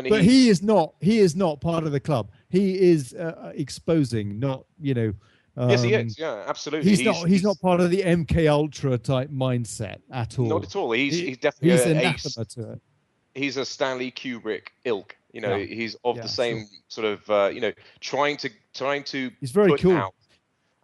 but he is not part of the club. He is exposing, not, yes, he is. Yeah, absolutely. He's not part of the MK Ultra type mindset at all. Not at all. He's definitely anathema to it. He's a Stanley Kubrick ilk. He's of the same sort of trying to. He's very cool. Out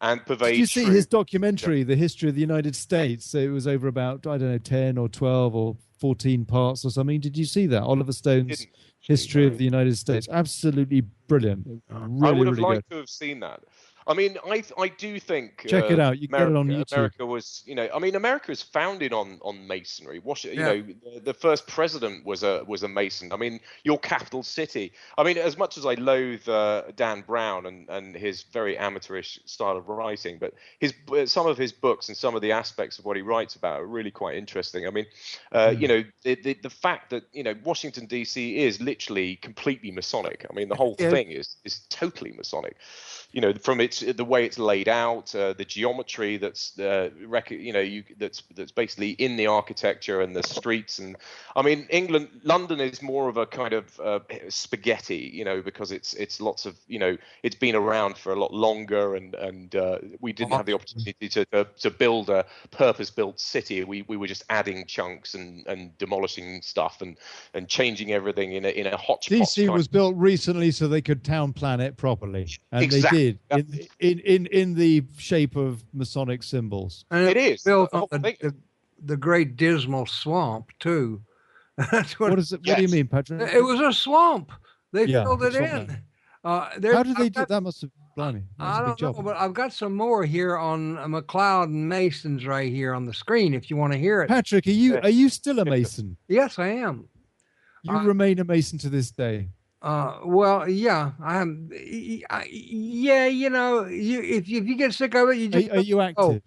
and pervade. Did you see his documentary, The History of the United States? It was over about 10 or 12 or 14 parts or something. Did you see that? Oliver Stone's History of the United States. Absolutely brilliant. Really, I would have really liked to have seen that. I mean, I do think check it out. You get it on YouTube. America was, America is founded on masonry. The first president was a Mason. I mean, your capital city. I mean, as much as I loathe Dan Brown and his very amateurish style of writing, but some of his books and some of the aspects of what he writes about are really quite interesting. I mean, the fact that Washington D.C. is literally completely Masonic. I mean, the whole thing is totally Masonic. From the way it's laid out, the geometry that's that's basically in the architecture and the streets, and I mean, London is more of a kind of spaghetti, because it's lots of it's been around for a lot longer, and we didn't have the opportunity to build a purpose-built city. We were just adding chunks and demolishing stuff and changing everything in a hodgepodge. DC was built recently so they could town plan it properly, and exactly. They did. In the shape of Masonic symbols. And it is built on the Great Dismal Swamp too. That's what is it? What do you mean, Patrick? It was a swamp. They filled it in. How did they do that? Must have blimey. I don't know, but I've got some more here on McLeod and Masons right here on the screen. If you want to hear it, Patrick, are you still a Mason? Yes, I am. You remain a Mason to this day. Well, yeah, I am. If you get sick of it, you just. Are you active?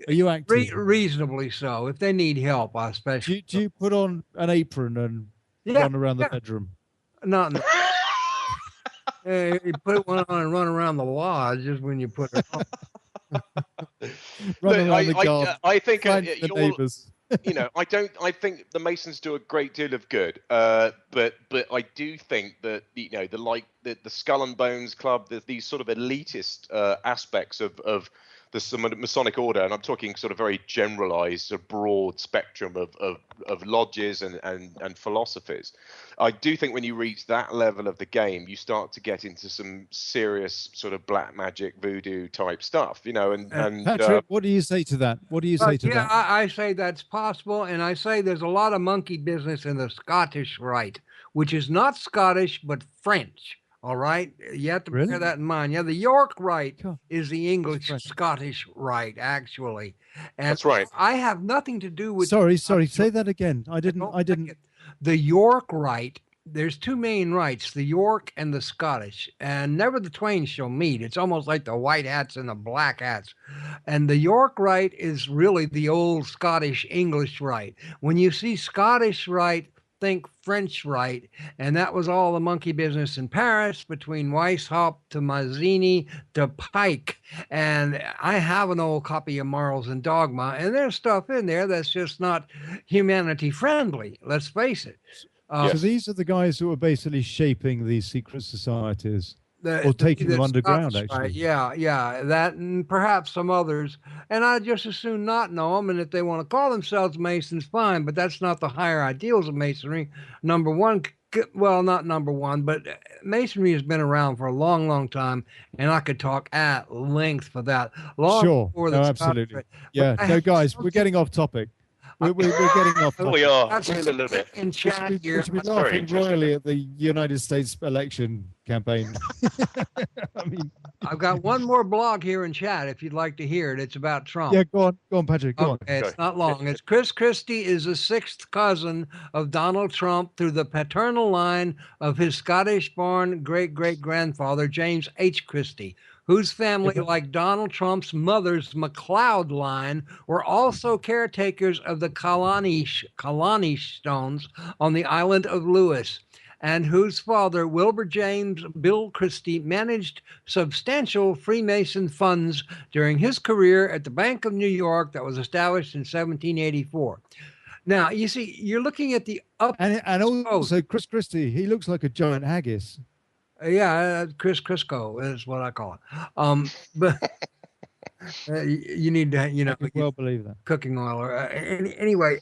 Are you active? Reasonably so. If they need help, I especially. Do you put on an apron and run around the bedroom? Not. You put one on and run around the lodge just when you put it on. Run around the garden. I think the neighbours. I think the Masons do a great deal of good, but I do think that the Skull and Bones Club, these sort of elitist aspects of the Masonic order, and I'm talking sort of very generalized, sort of broad spectrum of lodges and philosophies. I do think when you reach that level of the game, you start to get into some serious sort of black magic voodoo type stuff, and Patrick, what do you say to that? What do you say to that? I say that's possible, and I say there's a lot of monkey business in the Scottish Rite, which is not Scottish but French. All right, you have to bear that in mind. Yeah, the York Rite is the English Scottish Rite, actually. And that's right. I have nothing to do with. Sorry. Say that again. I didn't. The York Rite. There's two main rites, the York and the Scottish, and never the twain shall meet. It's almost like the white hats and the black hats. And the York Rite is really the old Scottish English Rite. When you see Scottish Rite, think French Rite, and that was all the monkey business in Paris between Weishaupt to Mazzini to Pike. And I have an old copy of Morals and Dogma, and there's stuff in there that's just not humanity friendly, let's face it. So these are the guys who are basically shaping these secret societies. Or taking them underground, actually. Right. Yeah, that and perhaps some others. And I'd just as soon not know them. And if they want to call themselves Masons, fine. But that's not the higher ideals of Masonry. Number one, well, not number one, but Masonry has been around for a long, long time. And I could talk at length for that. Sure. No, absolutely. Yeah. No, guys, we're getting off topic. We're getting off. We are. That's Just a little bit. in chat here. We should be That's very laughing interesting. royally at the United States election campaign. I mean, I've got one more blog here in chat if you'd like to hear it. It's about Trump. yeah, go on, Patrick, go on. Okay, it's Go. not long. It's Chris Christie is the sixth cousin of Donald Trump through the paternal line of his Scottish-born great-great-grandfather, James H. Christie, whose family, like Donald Trump's mother's McLeod line, were also caretakers of the Kalanish stones on the island of Lewis, and whose father, Wilbur James Bill Christie, managed substantial Freemason funds during his career at the Bank of New York that was established in 1784. Now, you see, you're looking at the up... And also, Chris Christie, he looks like a giant haggis. Yeah, Chris Crisco is what I call it. But you need to, I can well believe that. cooking oil. Or, anyway,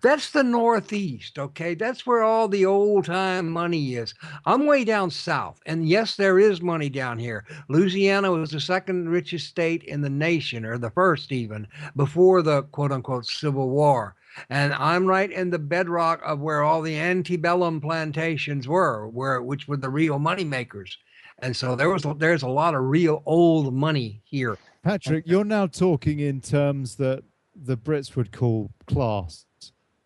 that's the Northeast, okay? That's where all the old-time money is. I'm way down south, and yes, there is money down here. Louisiana was the second richest state in the nation, or the first even, before the quote-unquote Civil War. And I'm right in the bedrock of where all the antebellum plantations were, which were the real money makers. And so there's a lot of real old money here. Patrick, you're now talking in terms that the Brits would call class,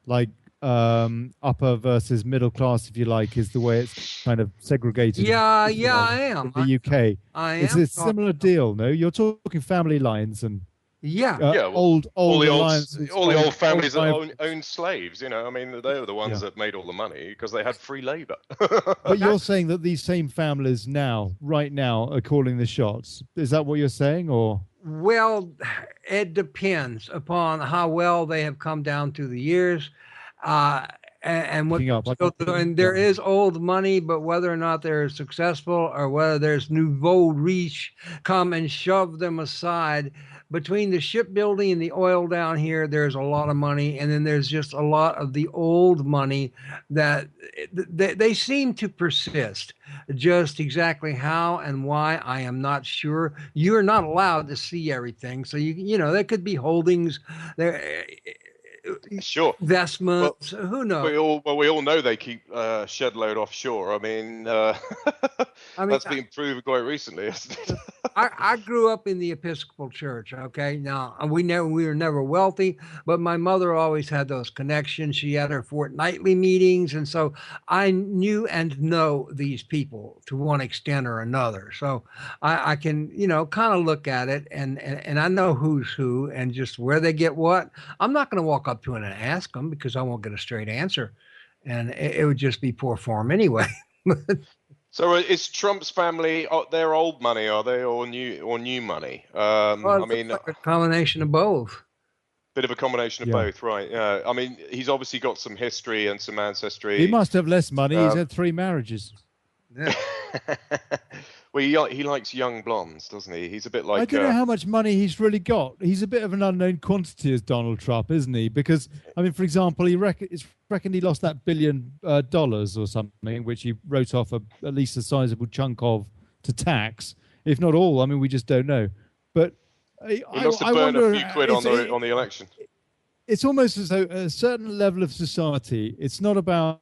like upper versus middle class, if you like, is the way it's kind of segregated. Yeah, I am. In the UK, it's a similar deal. No, you're talking family lines and. Yeah. All the old families old that owned slaves, you know, I mean, they were the ones that made all the money because they had free labor. But you're saying that these same families right now, are calling the shots. Is that what you're saying, or? Well, it depends upon how well they have come down through the years. And what and there is old money, but whether or not they're successful or whether there's nouveau riche come and shove them aside. Between the shipbuilding and the oil down here, there's a lot of money, and then there's just a lot of the old money that they seem to persist. Just exactly how and why, I am not sure. You're not allowed to see everything, so you know there could be holdings there. Sure. Investments. Well, who knows? We all know they keep shed load offshore. I mean, that's been proven quite recently. I grew up in the Episcopal Church. Okay, now we were never wealthy, but my mother always had those connections. She had her fortnightly meetings, and so I knew and know these people to one extent or another. So I can, kind of look at it, and I know who's who and just where they get what. I'm not going to walk up to it and ask them because I won't get a straight answer, and it would just be poor form anyway. So is Trump's family, they're old money, are they, or new money? I mean, like a combination of both. Bit of a combination of both, right? Yeah. I mean, he's obviously got some history and some ancestry. He must have less money. He's had 3 marriages. Yeah. Well, he likes young blondes, doesn't he? He's a bit like... I don't know how much money he's really got. He's a bit of an unknown quantity as Donald Trump, isn't he? Because, I mean, for example, it's reckoned he lost that $1 billion or something, which he wrote off at least a sizable chunk of to tax, if not all. I mean, we just don't know. But he must have burned a few quid on the election. It's almost as though a certain level of society, it's not about...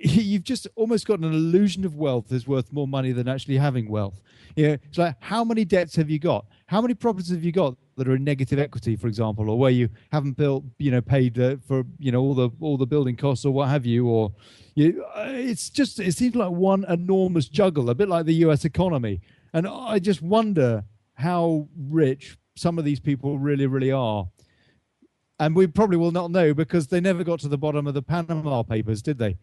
you've just almost got an illusion of wealth is worth more money than actually having wealth. It's like, how many debts have you got? How many properties have you got that are in negative equity, for example, or where you haven't paid for all the building costs or what have you, or it seems like one enormous juggle, a bit like the U.S. economy. And I just wonder how rich some of these people really, really are. And we probably will not know because they never got to the bottom of the Panama Papers, did they?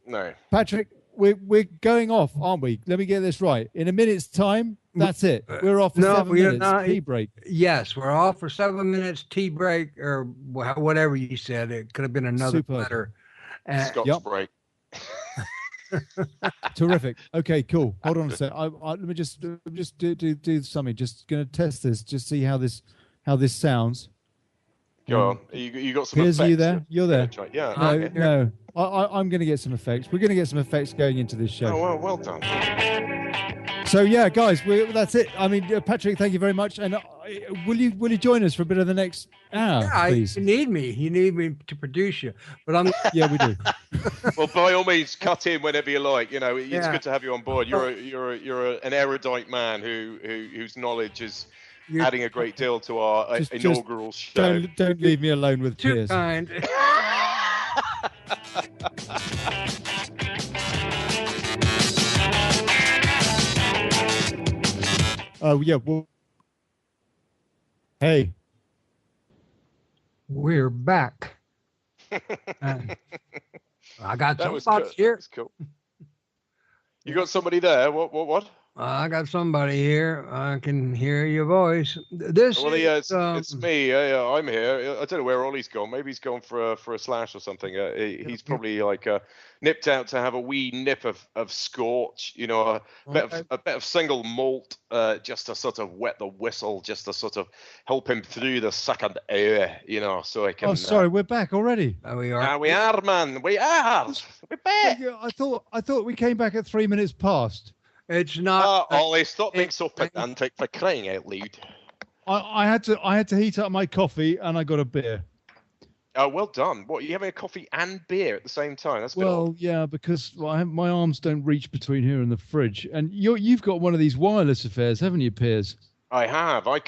No. Patrick, we're going off, aren't we? Let me get this right. In a minute's time, that's it. We're off for 7 minutes. Tea break. Yes, we're off for 7 minutes tea break, or whatever you said. It could have been another letter. Scotch break. Terrific. Okay, cool. Hold on a sec. Let me just do something. Just going to test this. Just see how this sounds. Go on. You got some Piers, effects. are you there? You're there. Yeah. No. I'm going to get some effects. We're going to get some effects going into this show. Oh, well done. So yeah, guys, that's it. I mean, Patrick, thank you very much. And will you join us for a bit of the next hour, please? You need me. You need me to produce you, but I'm. Yeah, we do. Well, by all means, cut in whenever you like. You know, it's good to have you on board. You're an erudite man whose knowledge is adding a great deal to our inaugural show. Don't leave me alone with Too Piers. kind. Oh yeah. Well, hey, we're back. I got some spots here. That's cool. You got somebody there? What? I got somebody here. I can hear your voice. It's me. I'm here. I don't know where Ollie's gone. Maybe he's gone for a slash or something. He's probably nipped out to have a wee nip of scorch. You know, a bit of single malt, just to sort of wet the whistle, just to sort of help him through the second hour. You know, so I can. Oh, sorry, we're back already. We are. We are, man. We are. We're back. I thought we came back at 3 minutes past. It's not. Ollie, stop being so pedantic, for crying out loud. I had to heat up my coffee and I got a beer. Oh, well done. What, are you having a coffee and beer at the same time? That's yeah, because my arms don't reach between here and the fridge. And you've got one of these wireless affairs, haven't you, Piers? I have. I've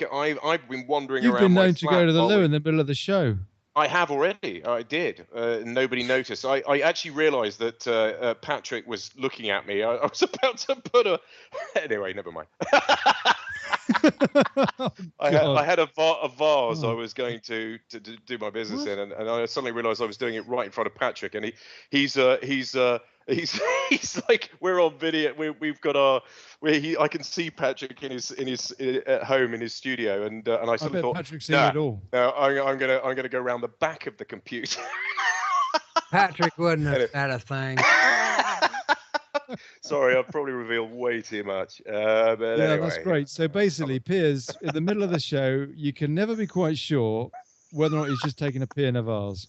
been wandering You've around. You've been known to go to the loo in the middle of the show. I have already. I did. Nobody noticed. I actually realised that Patrick was looking at me. I was about to put a. Anyway, never mind. I had a vase I was going to do my business in, and I suddenly realised I was doing it right in front of Patrick, and he's like, we're on video. We've got I can see Patrick in his at home in his studio, and I suddenly thought, Patrick's seen it all. No, I'm gonna go around the back of the computer. Patrick wouldn't have said a thing. Sorry, I've probably revealed way too much. But anyway. That's great. So basically, Piers, in the middle of the show, you can never be quite sure whether or not he's just taking a pee in a vase.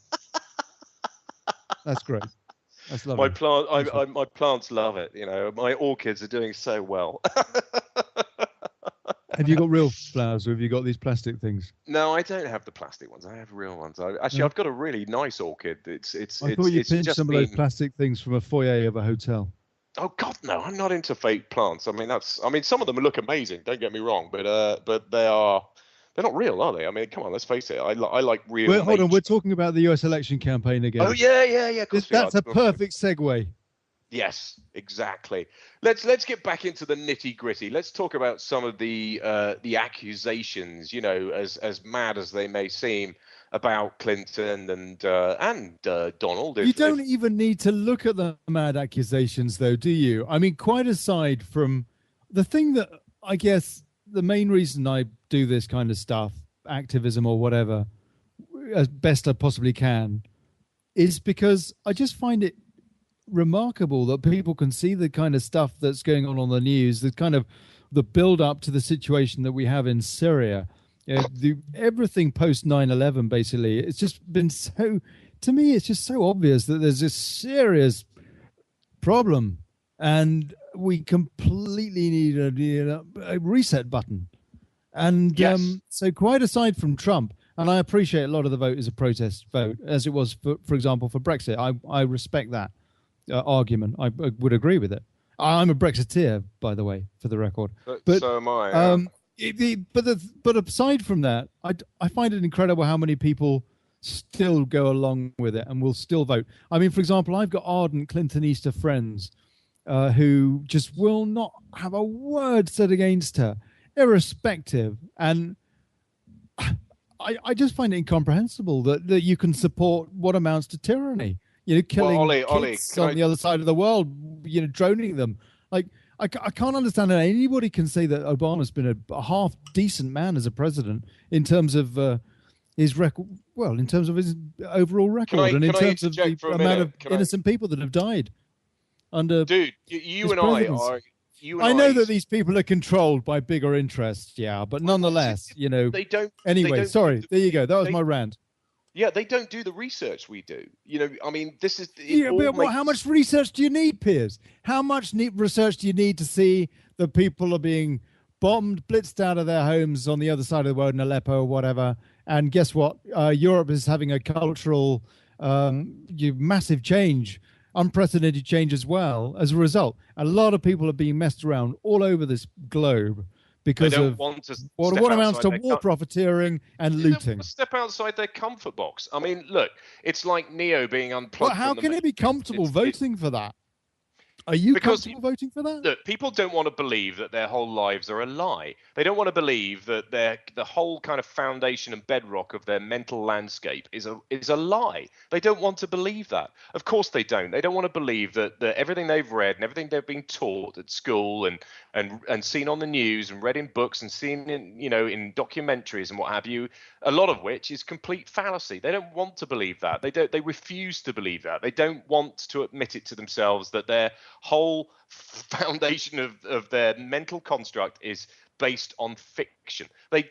That's great. That's lovely. My plants love it. You know, my orchids are doing so well. Have you got real flowers, or have you got these plastic things? No, I don't have the plastic ones. I have real ones. I've got a really nice orchid. I thought you pinched some of those plastic things from a foyer of a hotel. Oh God, no! I'm not into fake plants. I mean, some of them look amazing. Don't get me wrong, but they're not real, are they? I mean, come on, let's face it. I like real. Hold on, we're talking about the U.S. election campaign again. Oh yeah. That's a perfect segue. Yes, exactly. Let's get back into the nitty gritty. Let's talk about some of the accusations. You know, as mad as they may seem, about Clinton and Donald. You don't even need to look at the mad accusations, though, do you? I mean, quite aside from the thing that I guess the main reason I do this kind of stuff, activism or whatever, as best I possibly can, is because I just find it remarkable that people can see the kind of stuff that's going on the news, the kind of the build up to the situation that we have in Syria. Everything post 9/11, basically, it's just been so, to me, it's just so obvious that there's this serious problem and we completely need a reset button. And yes. So quite aside from Trump, and I appreciate a lot of the vote is a protest vote, as it was, for example, for Brexit. I respect that argument. I would agree with it. I'm a Brexiteer, by the way, for the record. But so am I. But aside from that, I find it incredible how many people still go along with it and will still vote. I mean, for example, I've got ardent Clintonista friends who just will not have a word said against her, irrespective. And I just find it incomprehensible that you can support what amounts to tyranny. You know, killing kids on the other side of the world, you know, droning them. Like, I can't understand how anybody can say that Obama's been a half decent man as a president in terms of his record, well, in terms of his overall record, and in terms of the amount of innocent people that have died under. Dude, you and I are. I know that these people are controlled by bigger interests, yeah, but nonetheless, you know. They don't. Anyway, sorry. There you go. That was my rant. Yeah, they don't do the research we do. I mean, this is... but how much research do you need, Piers? How much research do you need to see that people are being bombed, blitzed out of their homes on the other side of the world in Aleppo or whatever? And guess what? Europe is having a cultural massive change, unprecedented change as well as a result. A lot of people are being messed around all over this globe because of what amounts to war profiteering and looting. They don't want to step outside their comfort box. I mean, look, it's like Neo being unplugged. Well, how can it be comfortable voting for that? Are you comfortable voting for that? Look, people don't want to believe that their whole lives are a lie. They don't want to believe that the whole kind of foundation and bedrock of their mental landscape is a lie. They don't want to believe that. Of course they don't. They don't want to believe that everything they've read and everything they've been taught at school and seen on the news and read in books and seen in documentaries and what have you, a lot of which is complete fallacy. They don't want to believe that. They refuse to believe that. They don't want to admit it to themselves that their whole foundation of their mental construct is based on fiction. They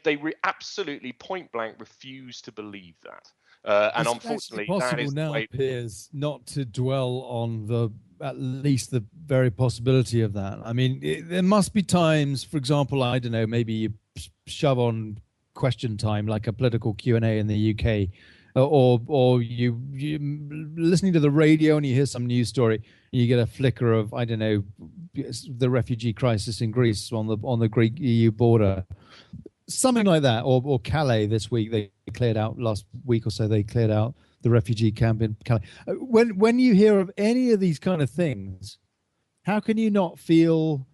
absolutely point blank refuse to believe that. And it's unfortunately, possible that is now, the way... Piers, not to dwell on at least the very possibility of that. I mean, there must be times, for example, I don't know, maybe you shove on Question Time like a political Q&A in the UK, or you listening to the radio and you hear some news story and you get a flicker of, I don't know, the refugee crisis in Greece on the Greek EU border, something like that, or Calais this week. They cleared out last week or so. They cleared out the refugee camp in Calais. When you hear of any of these kind of things, how can you not feel?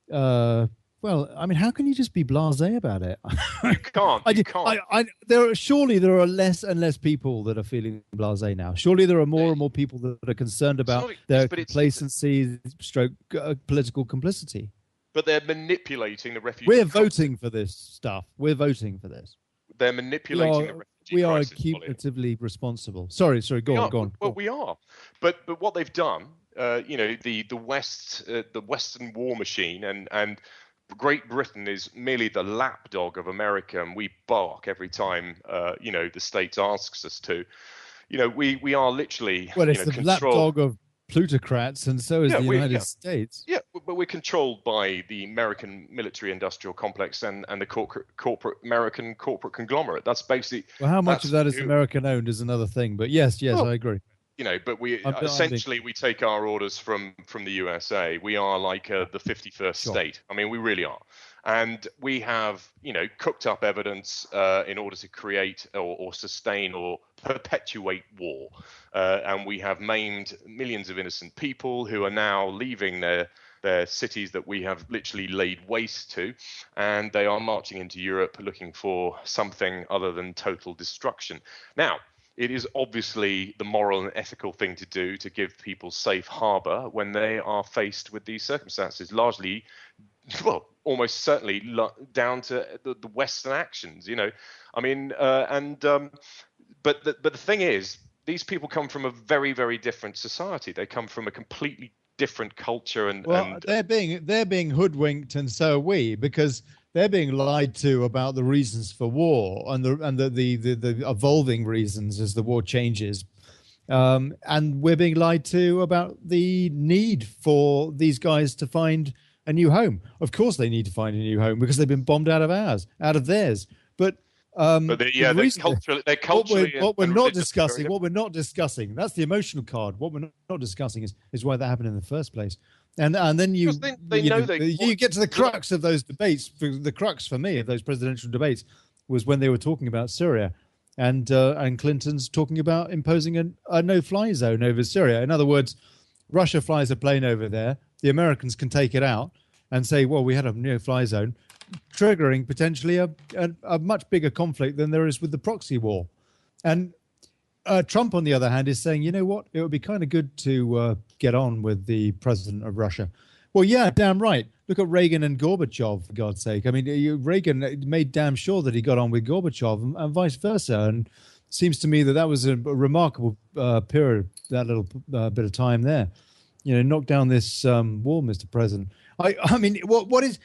Well, I mean, how can you just be blasé about it? You can't. You can't. Surely there are less and less people that are feeling blasé now. Surely there are more and more people that are concerned about their complacency, political complicity. But they're manipulating the refugee. We're voting for this stuff. We're voting for this. They're manipulating the refugee we are crisis, cumulatively responsible. Sorry, go on. Well, we are. But what they've done, the West, the Western war machine, and Great Britain is merely the lapdog of America, and we bark every time the States asks us to. We are literally it's the lapdog of plutocrats, and so is the United States. Yeah, but we're controlled by the American military-industrial complex and the American corporate conglomerate. That's basically. Well, how much of that is American-owned is another thing, but yes, I agree. But we essentially we take our orders from the USA. We are like the 51st state. I mean, we really are. And we have, cooked up evidence in order to create or sustain or perpetuate war. And we have maimed millions of innocent people who are now leaving their cities that we have literally laid waste to. And they are marching into Europe looking for something other than total destruction. Now, it is obviously the moral and ethical thing to do to give people safe harbor when they are faced with these circumstances, largely, well, almost certainly down to the Western actions, I mean, but the thing is, these people come from a very, very different society. They come from a completely different culture, and they're being hoodwinked, and so are we, because they're being lied to about the reasons for war and the evolving reasons as the war changes. And we're being lied to about the need for these guys to find a new home. Of course they need to find a new home because they've been bombed out of theirs. But they're culturally what we're not discussing, that's the emotional card. What we're not discussing is why that happened in the first place. And then you get to the crux of those debates. The crux for me of those presidential debates was when they were talking about Syria, and Clinton's talking about imposing a no-fly zone over Syria. In other words, Russia flies a plane over there, the Americans can take it out and say, well, we had a no-fly zone, triggering potentially a much bigger conflict than there is with the proxy war. And Trump, on the other hand, is saying, you know what, it would be kind of good to get on with the president of Russia. Well, yeah, damn right. Look at Reagan and Gorbachev, for God's sake. I mean, Reagan made damn sure that he got on with Gorbachev and vice versa. And it seems to me that was a remarkable period, that little bit of time there. Knock down this wall, Mr. President. I mean, what is...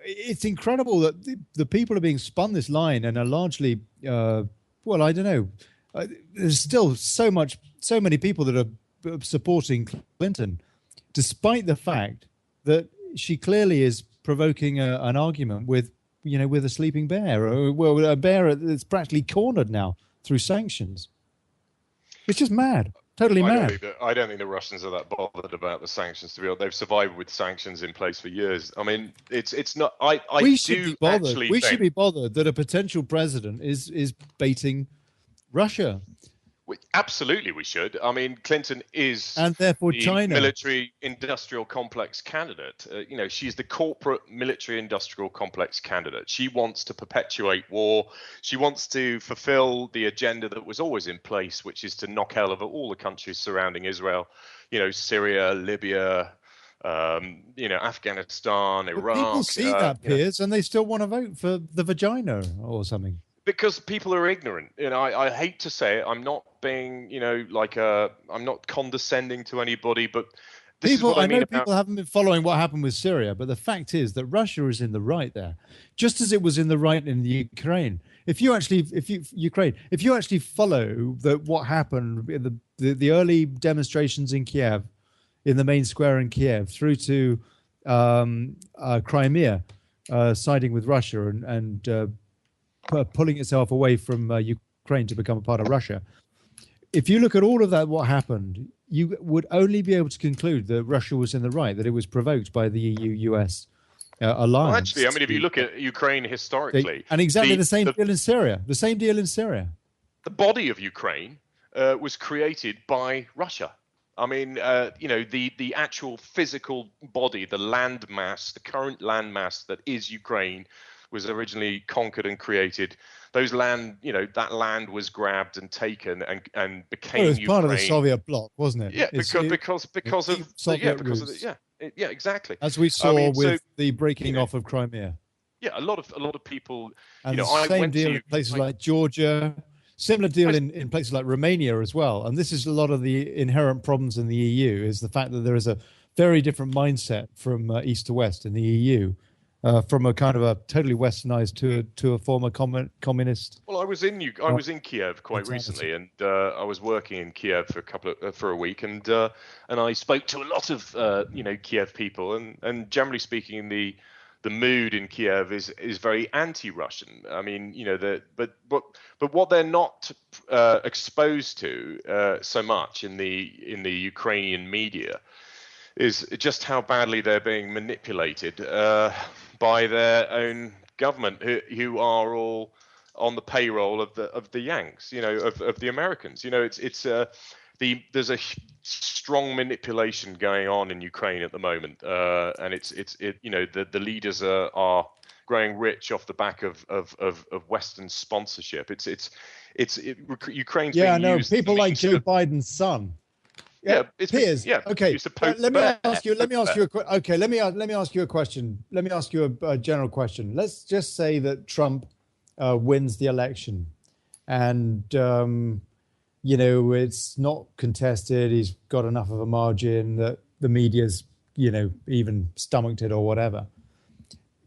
It's incredible that the people are being spun this line and are largely, I don't know, there's still so many people that are supporting Clinton, despite the fact that she clearly is provoking an argument with a sleeping bear, or a bear that's practically cornered now through sanctions. It's just mad. Totally mad. I don't think the Russians are that bothered about the sanctions. To be honest, they've survived with sanctions in place for years. I mean, it's not. We should be bothered that a potential president is baiting Russia. Absolutely, we should. I mean, Clinton is and therefore the China military-industrial complex candidate. She's the corporate military-industrial complex candidate. She wants to perpetuate war. She wants to fulfill the agenda that was always in place, which is to knock hell over all the countries surrounding Israel. Syria, Libya, Afghanistan, Iraq. People see that, Piers, and they still want to vote for the vagina or something. Because people are ignorant. I hate to say it. I'm not being, I'm not condescending to anybody, but I know people haven't been following what happened with Syria, but the fact is that Russia is in the right there, just as it was in the right in the Ukraine. If you actually follow what happened in the early demonstrations in Kiev, in the main square in Kiev, through to Crimea, siding with Russia and pulling itself away from Ukraine to become a part of Russia. If you look at all of that, what happened, you would only be able to conclude that Russia was in the right, that it was provoked by the EU-US alliance. Well, actually, I mean, if you look at Ukraine historically... And exactly the same deal in Syria. The same deal in Syria. The body of Ukraine was created by Russia. I mean, the actual physical body, the landmass, the current landmass that is Ukraine, was originally conquered and created. Those land, that land was grabbed and taken and became it was Ukraine. Part of the Soviet bloc, wasn't it? Yeah, exactly. As we saw with the breaking off of Crimea. Yeah, a lot of people. And same deal in places like Georgia. Similar deal in places like Romania as well. And this is a lot of the inherent problems in the EU, is the fact that there is a very different mindset from east to west in the EU. From a kind of a totally westernized to a former communist. Well, I was in Kiev quite recently, and I was working in Kiev for a week, and I spoke to a lot of Kiev people, and generally speaking, the mood in Kiev is very anti-Russian. I mean, but what they're not exposed to so much in the Ukrainian media is just how badly they're being manipulated by their own government, who are all on the payroll of the Yanks, of the Americans. There's a strong manipulation going on in Ukraine at the moment, and the leaders are growing rich off the back of Western sponsorship. Ukraine's being used. People like Joe Biden's son. Yeah, Piers. Okay. Let me ask you a question. Let me ask you a general question. Let's just say that Trump wins the election, and it's not contested. He's got enough of a margin that the media's even stomached it or whatever.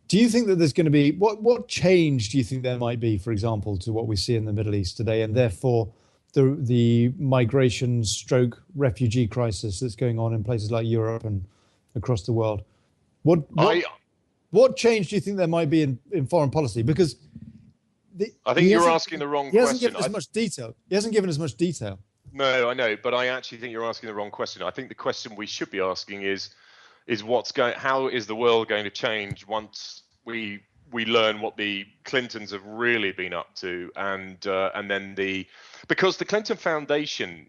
Do you think that there's going to be what change do you think there might be, for example, to what we see in the Middle East today, and therefore the migration / refugee crisis that's going on in places like Europe and across the world? What change do you think there might be in foreign policy? Because I think you're asking the wrong question. He hasn't given us much detail. No, I know, but I actually think you're asking the wrong question. I think the question we should be asking is how is the world going to change once we learn what the Clintons have really been up to, and then because the Clinton Foundation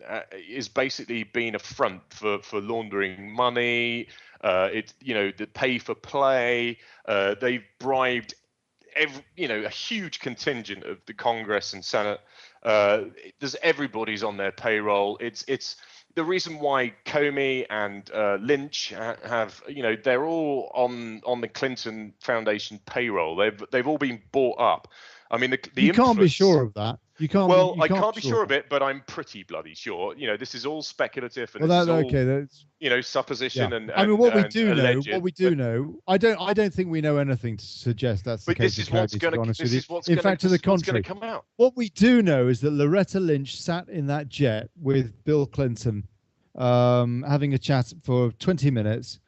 is basically been a front for laundering money. The pay for play. They've bribed a huge contingent of the Congress and Senate. Everybody's on their payroll. It's the reason why Comey and Lynch have, they're all on the Clinton Foundation payroll. They've all been bought up. I mean, you can't be sure of that. You can't. Well, you I can't be sure of it, but I'm pretty bloody sure. This is all speculative, and this is all, that's supposition. yeah. And I mean, what we do alleged, know, I don't think we know anything to suggest that's the case. This is what's going to. In fact, to the contrary, come out. What we do know is that Loretta Lynch sat in that jet with Bill Clinton, having a chat for 20 minutes,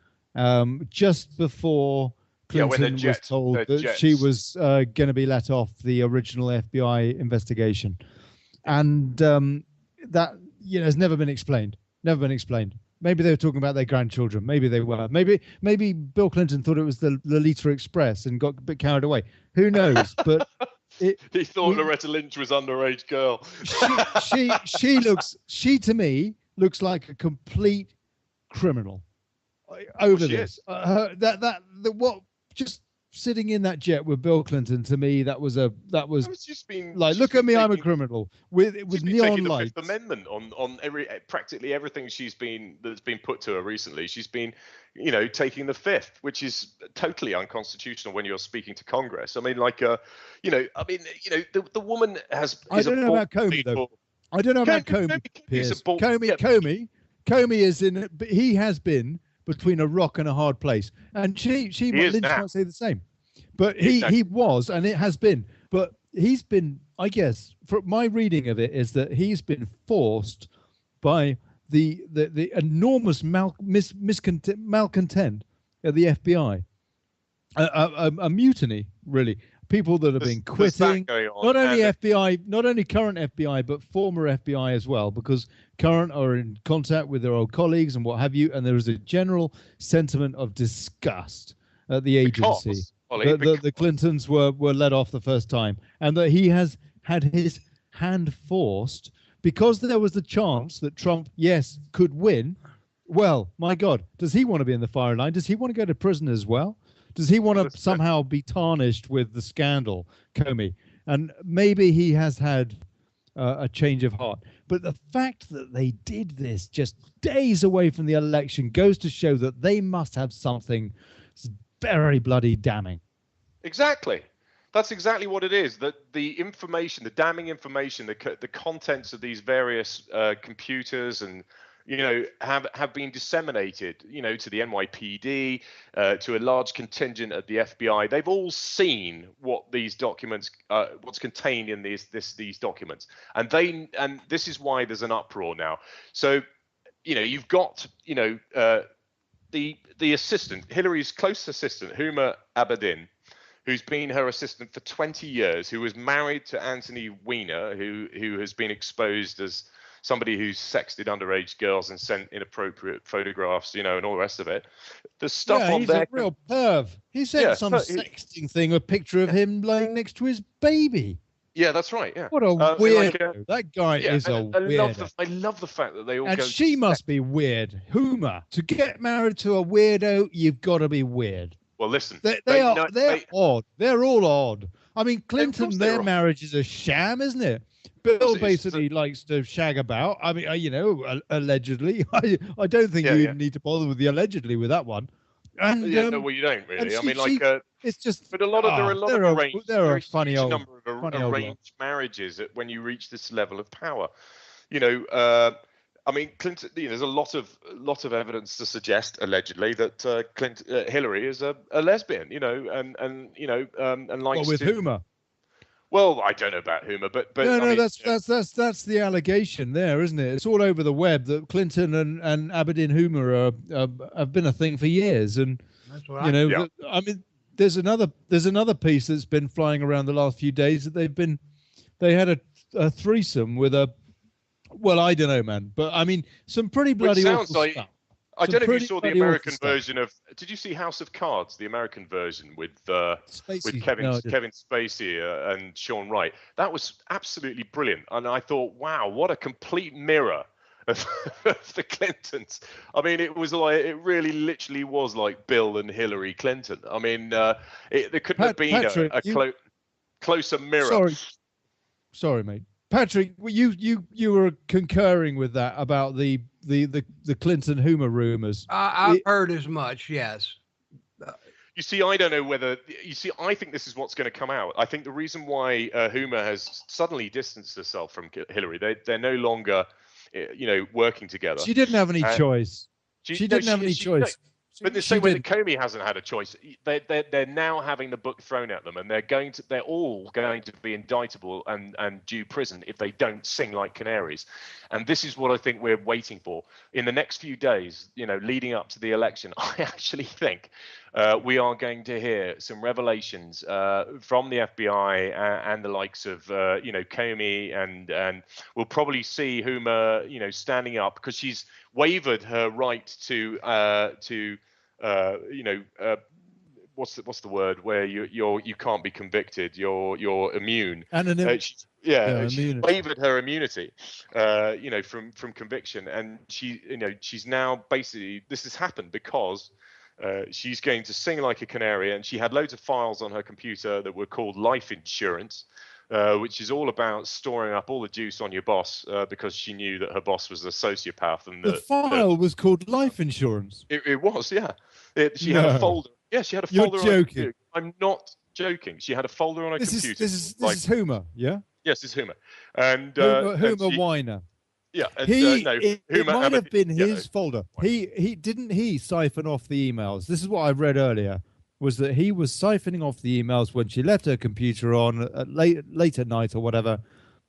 just before Clinton was told that she was going to be let off the original FBI investigation, and that has never been explained. Maybe they were talking about their grandchildren. Maybe they were. Maybe Bill Clinton thought it was the Lolita Express and got a bit carried away. Who knows? But he thought Loretta Lynch was underage girl. She to me looks like a complete criminal over this. What just sitting in that jet with Bill Clinton, to me that was just been like, look at me, I'm a criminal with neon lights. The Fifth Amendment on practically everything that's been put to her recently. She's been taking the Fifth, which is totally unconstitutional when you're speaking to Congress. I mean, the woman has. I don't know about Comey though. I don't know about Comey. Comey is in. He has been between a rock and a hard place, and Lynch might say the same, but he was, and it has been, but he's been, I guess, from my reading of it, is that he's been forced by the enormous malcontent at the FBI, a mutiny, really. People that have been quitting, not only current FBI, but former FBI as well, because current are in contact with their old colleagues and what have you, and there is a general sentiment of disgust at the agency. The Clintons were let off the first time, and that he has had his hand forced because there was the chance that Trump, yes, could win. Well, my God, does he want to be in the firing line? Does he want to go to prison as well? Does he want to somehow be tarnished with the scandal, Comey? And maybe he has had a change of heart. But the fact that they did this just days away from the election goes to show that they must have something very bloody damning. Exactly. That's exactly what it is. That the information, the damning information, the contents of these various computers and have been disseminated, to the NYPD, to a large contingent at the FBI. They've all seen what these documents, what's contained in these documents, and this is why there's an uproar now. So, you've got, the assistant, Hillary's close assistant, Huma Abedin, who's been her assistant for 20 years, who was married to Anthony Weiner, who has been exposed as somebody who's sexted underage girls and sent inappropriate photographs, and all the rest of it. The stuff on there. He's a real perv. He sent some sexting thing, a picture of him laying next to his baby. Yeah, that's right. Yeah. What a weirdo. That guy is a weirdo. I love the fact that they all and go. And she must be weird. Huma, to get married to a weirdo, you've got to be weird. Well, listen. They're odd. They're all odd. I mean, Clinton, their marriage is a sham, isn't it? Bill basically likes to shag about. I mean, allegedly. I don't think you need to bother with the allegedly with that one. And you don't really. I mean, it's just. But there are a funny old number of arranged marriages when you reach this level of power. I mean, Clinton. There's a lot of evidence to suggest, allegedly, that Hillary is a lesbian. And likes with Huma. Well, I don't know about Huma, but that's the allegation there, isn't it? It's all over the web that Clinton and Abedin Huma have been a thing for years, and that's what I mean, there's another piece that's been flying around the last few days that they had a threesome with a, well, I don't know, man, but I mean, some pretty bloody awful stuff. I don't know if you saw the American version of. Did you see House of Cards, the American version with Kevin Spacey and Sean Wright? That was absolutely brilliant, and I thought, wow, what a complete mirror of the Clintons. I mean, it really, literally was like Bill and Hillary Clinton. I mean, there couldn't have been a closer mirror. Sorry, mate. Patrick, you were concurring with that about the Clinton Huma rumors. I've heard as much, yes. You see, I don't know whether you see. I think this is what's going to come out. I think the reason why Huma has suddenly distanced herself from Hillary, they're no longer, working together. She didn't have any choice. She didn't have any choice. But the same way that Comey hasn't had a choice, they're now having the book thrown at them, and they're all going to be indictable and due prison if they don't sing like canaries. And this is what I think we're waiting for in the next few days. Leading up to the election, I actually think we are going to hear some revelations from the FBI and the likes of Comey, and we'll probably see Huma standing up because she's waived her right to what's the word where you can't be convicted, you're immune. She waived her immunity from conviction, and she's now basically, this has happened because she's going to sing like a canary, and she had loads of files on her computer that were called life insurance, which is all about storing up all the juice on your boss because she knew that her boss was a sociopath. And the file was called life insurance. It was, yeah. She had a folder. Yeah, she had a folder. You're joking. I'm not joking. She had a folder on her computer. This is Huma, yeah? Yes, it's Huma. And Huma Weiner. Yeah. And, it might have been his folder. He siphon off the emails. This is what I read earlier. Was that he was siphoning off the emails when she left her computer on late at night or whatever.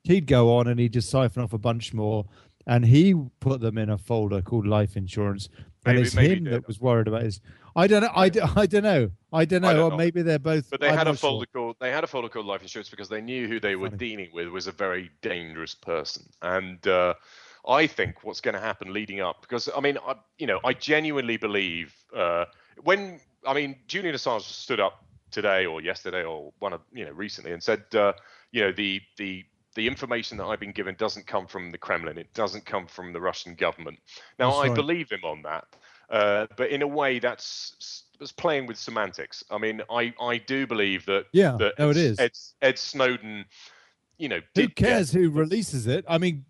He'd go on and he'd just siphon off a bunch more, and he put them in a folder called life insurance. And it's him that was worried about his. I don't know. I don't know. Or maybe they're both. But they had a folder called life insurance because they knew who they were dealing with was a very dangerous person. And I think what's going to happen leading up, because I genuinely believe Julian Assange stood up today or yesterday or recently and said, the information that I've been given doesn't come from the Kremlin. It doesn't come from the Russian government. Now, I believe him on that, but in a way that's playing with semantics. I do believe that. Yeah, it is. Ed Snowden. Who cares who releases it? Thank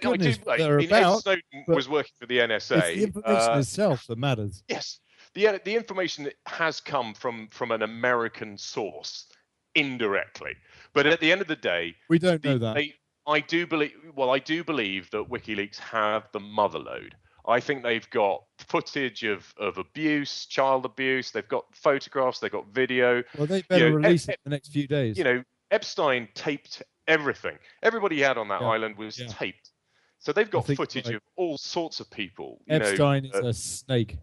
goodness they're about. Ed Snowden was working for the NSA. It's the information itself that matters. Yes. The information has come from an American source indirectly, but at the end of the day, we don't know that. I do believe that WikiLeaks have the motherlode. I think they've got footage of abuse, child abuse. They've got photographs. They've got video. Well, they better release it in the next few days. Epstein taped everything. Everybody he had on that island was taped. So they've got footage of all sorts of people. Epstein is a snake.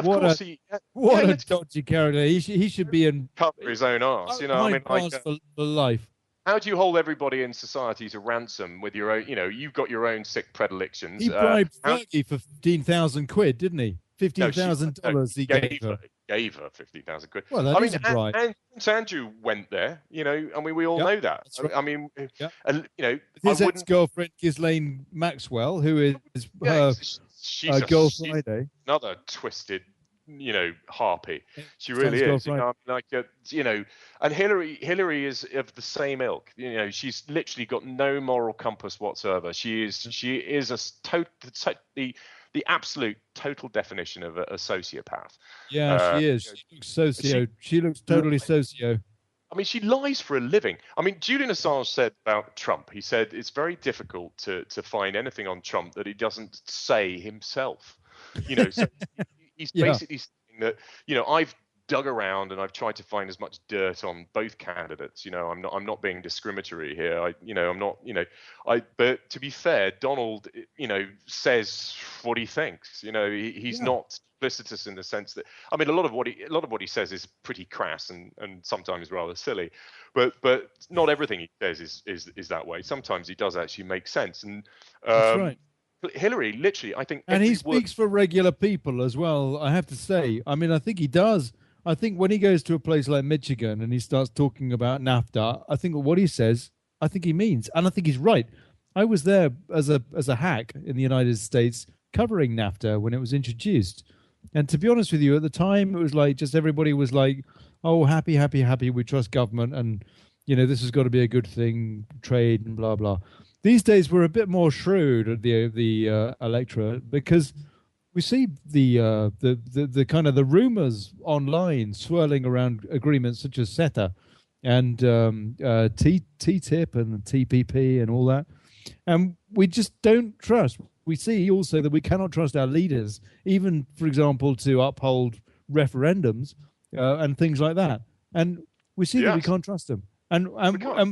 What a dodgy character. He should be in cover his own arse. For life. How do you hold everybody in society to ransom with your own? You've got your own sick predilections. He bribed Fergie for 15,000 quid, didn't he? $15,000 he gave her. Gave her 15,000 quid. Well, that is a bribe. And Prince Andrew went there. We all know that. Right. His ex-girlfriend Ghislaine Maxwell, who is her Girl Friday. Another twisted, harpy. She really is. And Hillary is of the same ilk. She's literally got no moral compass whatsoever. She is the absolute total definition of a sociopath. Yeah, she is. She looks socio. She looks totally socio. She lies for a living. Julian Assange said about Trump, he said it's very difficult to find anything on Trump that he doesn't say himself. So he's basically saying that, I've dug around and I've tried to find as much dirt on both candidates. I'm not being discriminatory here. But to be fair, Donald, says what he thinks. He's not explicitous in the sense that a lot of what he says is pretty crass and sometimes rather silly, but not everything he says is that way. Sometimes he does actually make sense. And that's right. Hillary, literally, I think, and he speaks for regular people as well. I have to say, I think he does. I think when he goes to a place like Michigan and he starts talking about NAFTA, I think what he says, I think he means, and I think he's right. I was there as a hack in the United States covering NAFTA when it was introduced. And to be honest with you, at the time, it was like just everybody was like, oh, happy, happy, happy. We trust government. And, this has got to be a good thing, trade and blah, blah. These days, we're a bit more shrewd at the electorate because we see the kind of the rumors online swirling around agreements such as CETA and TTIP and TPP and all that, and we just don't trust. We see also that we cannot trust our leaders, even, for example, to uphold referendums and things like that. And we see that we can't trust them. And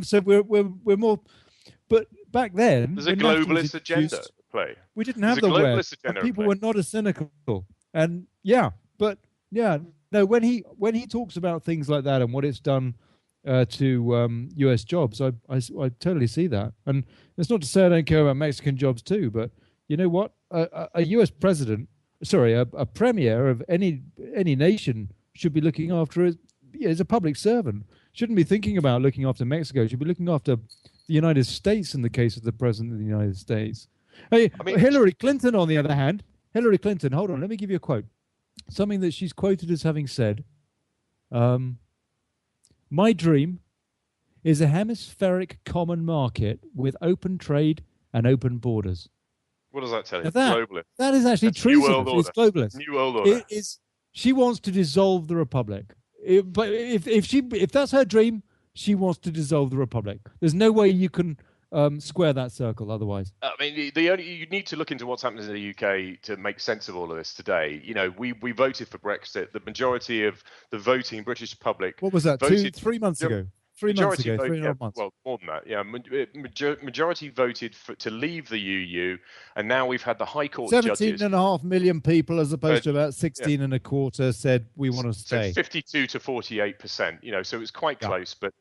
so we're more. But back then, there's a globalist agenda at play. We didn't have the word. People were not as cynical. And no, when he talks about things like that and what it's done to U.S. jobs, I totally see that. And it's not to say I don't care about Mexican jobs too, but you know what? A U.S. president, a premier of any nation should be looking after it as a public servant. Shouldn't be thinking about looking after Mexico. Should be looking after the United States in the case of the president of the United States. Hey, Hillary Clinton, on the other hand, hold on, let me give you a quote. Something that she's quoted as having said, my dream is a hemispheric common market with open trade and open borders. What does that tell you? Globalist. That is actually treasonous. It's globalist. New world order. She wants to dissolve the republic. But if that's her dream, she wants to dissolve the republic. There's no way you can square that circle otherwise. I mean, you need to look into what's happening in the UK to make sense of all of this today. You know, we voted for Brexit. The majority of the voting British public. What was that? 3 months ago. 3 months ago. 3.5 months. Well, more than that. Yeah, majority voted to leave the EU, and now we've had the High Court 17.5 million people, as opposed to about 16 and a quarter, said we want to stay. So 52 to 48%. You know, so it was quite close, but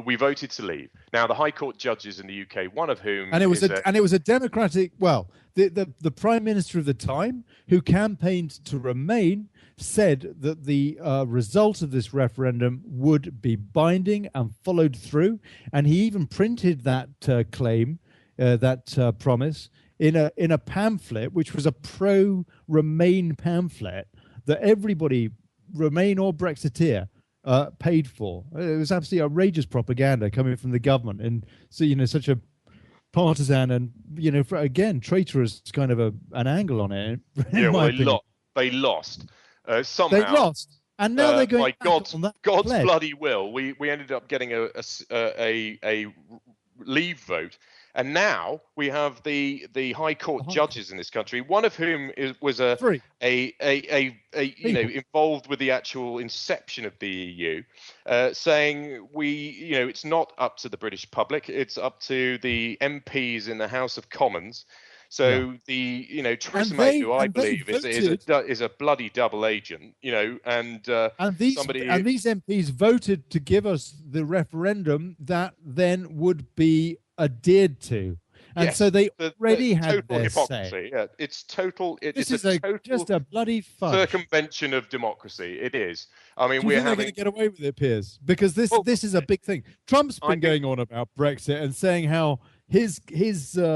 we voted to leave. Now the High Court judges in the UK, one of whom it was a democratic. Well, the Prime Minister of the time, who campaigned to remain, said that the result of this referendum would be binding and followed through, and he even printed that claim, that promise, in a pamphlet, which was a pro-Remain pamphlet that everybody, Remain or Brexiteer, paid for. It was absolutely outrageous propaganda coming from the government, and so such a partisan and traitorous kind of an angle on it. They lost. Somehow they lost, and now they're going. By God's bloody will, we ended up getting a leave vote, and now we have the High Court judges in this country, one of whom was involved with the actual inception of the EU, saying it's not up to the British public, it's up to the MPs in the House of Commons. So Theresa May, who I believe is a bloody double agent, and these MPs voted to give us the referendum that then would be adhered to, and so they already had their hypocrisy. say. Yeah, it's total. This is just a bloody fudge. Circumvention of democracy. It is. I mean, we're going to get away with it, Piers, because this is a big thing. Trump's been going on about Brexit and saying how his taking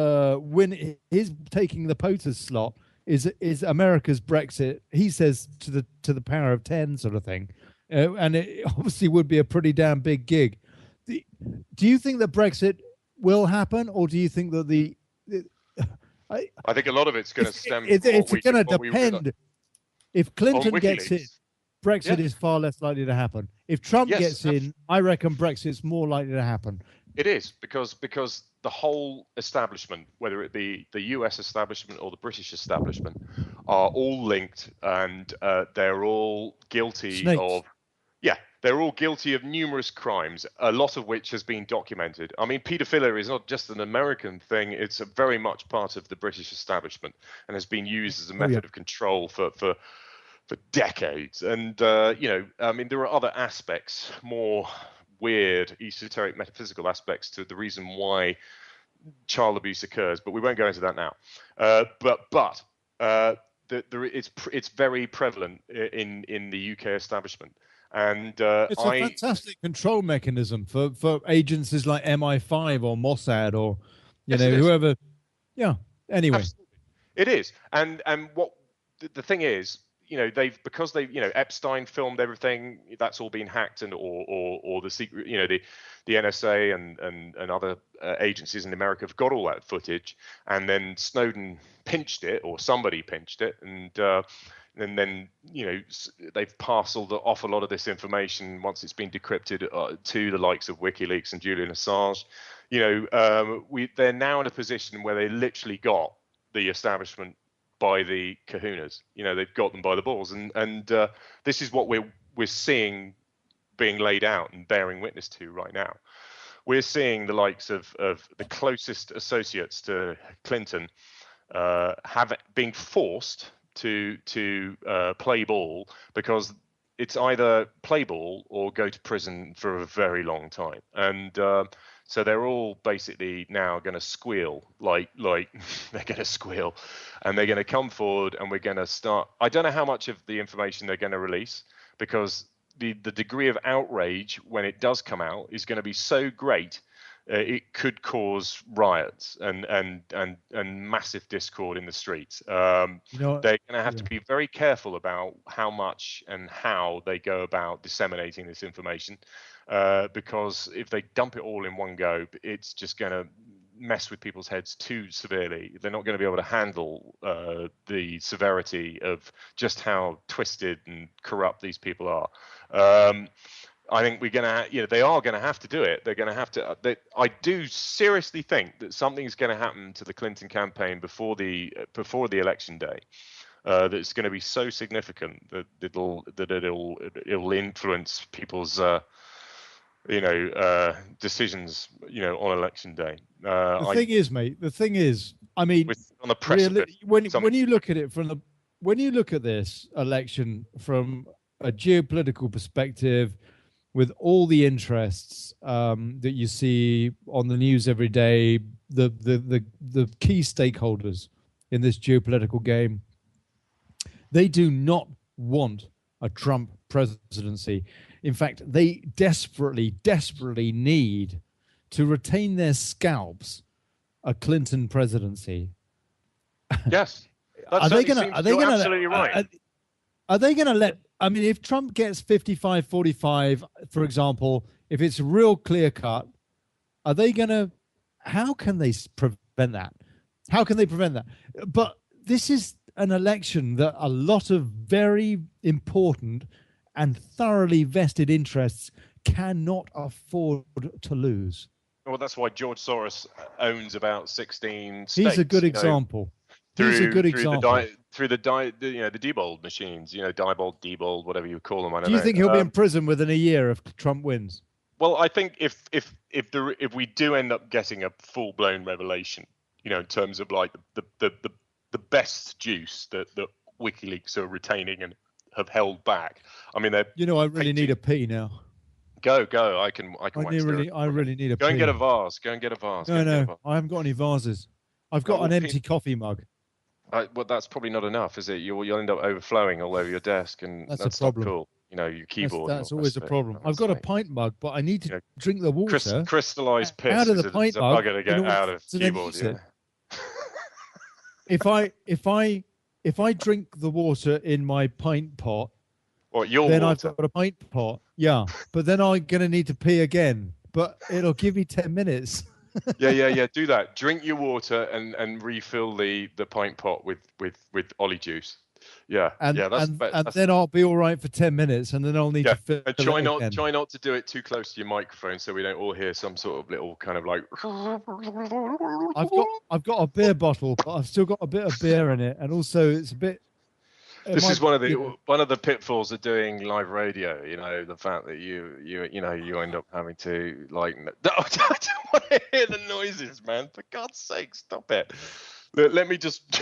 the POTUS slot is America's Brexit. He says to the power of 10 sort of thing, and it obviously would be a pretty damn big gig. Do you think that Brexit will happen, or do you think that I think a lot of it's going to stem. It's going to depend. If Clinton gets in, Brexit is far less likely to happen. If Trump gets in, I reckon Brexit's more likely to happen. It is because the whole establishment, whether it be the US establishment or the British establishment, are all linked, and they're all guilty of. Yeah, they're all guilty of numerous crimes, a lot of which has been documented. I mean, paedophilia is not just an American thing; it's a very much part of the British establishment and has been used as a method of control for decades. And I mean, there are other aspects, more weird, esoteric, metaphysical aspects to the reason why child abuse occurs, but we won't go into that now. It's very prevalent in the UK establishment. And it's a fantastic control mechanism for agencies like MI5 or Mossad or whoever. Yeah. Anyway, absolutely. It is. And what the thing is, because Epstein filmed everything, that's all been hacked, and or the secret, the NSA and other agencies in America have got all that footage, and then Snowden pinched it, or somebody pinched it, and then they've parceled off a lot of this information once it's been decrypted to the likes of WikiLeaks and Julian Assange. They're now in a position where they literally got the establishment by the kahunas. They've got them by the balls, and this is what we're seeing being laid out and bearing witness to right now. We're seeing the likes of the closest associates to Clinton being forced to play ball, because it's either play ball or go to prison for a very long time. And so they're all basically now going to squeal, like they're going to squeal, and they're going to come forward, and we're going to start. I don't know how much of the information they're going to release, because the degree of outrage when it does come out is going to be so great, it could cause riots and massive discord in the streets. They're going to have to be very careful about how much and how they go about disseminating this information, because if they dump it all in one go, it's just going to mess with people's heads too severely. They're not going to be able to handle the severity of just how twisted and corrupt these people are. I think they are going to have to do it. They're going to have to. I do seriously think that something's going to happen to the Clinton campaign before the election day. That's going to be so significant that it'll influence people's decisions on election day. The thing is, I mean, on the precipice, when you look at it when you look at this election from a geopolitical perspective, with all the interests that you see on the news every day, the key stakeholders in this geopolitical game, they do not want a Trump presidency. In fact, they desperately need to retain their scalps a Clinton presidency. Yes, are they going absolutely right? Are they going to let? I mean, if Trump gets 55-45, for example, if it's real clear cut, are they going to? How can they prevent that? How can they prevent that? But this is an election that a lot of very important and thoroughly vested interests cannot afford to lose. Well, that's why George Soros owns about 16 states. He's a good example. He's a good example. Through the Diebold machines, Diebold, whatever you call them. I don't know. Do you think he'll be in prison within a year if Trump wins? Well, I think if we do end up getting a full blown revelation, in terms of like the best juice that WikiLeaks are retaining and have held back. I mean, they're. I really need a pee now. Go. I really need a pee. Go and get a vase. No, I haven't got any vases. I've got an empty coffee mug. Well, that's probably not enough, is it? You'll end up overflowing all over your desk, and that's a problem. Not cool. Your keyboard. That's always a problem. I've got a pint mug, but I need to drink the water. Crystallized piss out of the pint mug to get out of keyboard. Yeah. If I drink the water in my pint pot, then I've got a pint pot. Yeah, but then I'm gonna need to pee again. But it'll give me 10 minutes. Yeah. Do that. Drink your water and refill the pint pot with Olly juice. Yeah. And that's then I'll be all right for 10 minutes, and then I'll need to fill it again. Try not to do it too close to your microphone, so we don't all hear some sort of little kind of like. I've got a beer bottle, but I've still got a bit of beer in it, and also it's a bit. This is one of the pitfalls of doing live radio. The fact that you end up having to like. I don't want to hear the noises, man. For God's sake, stop it. Let me just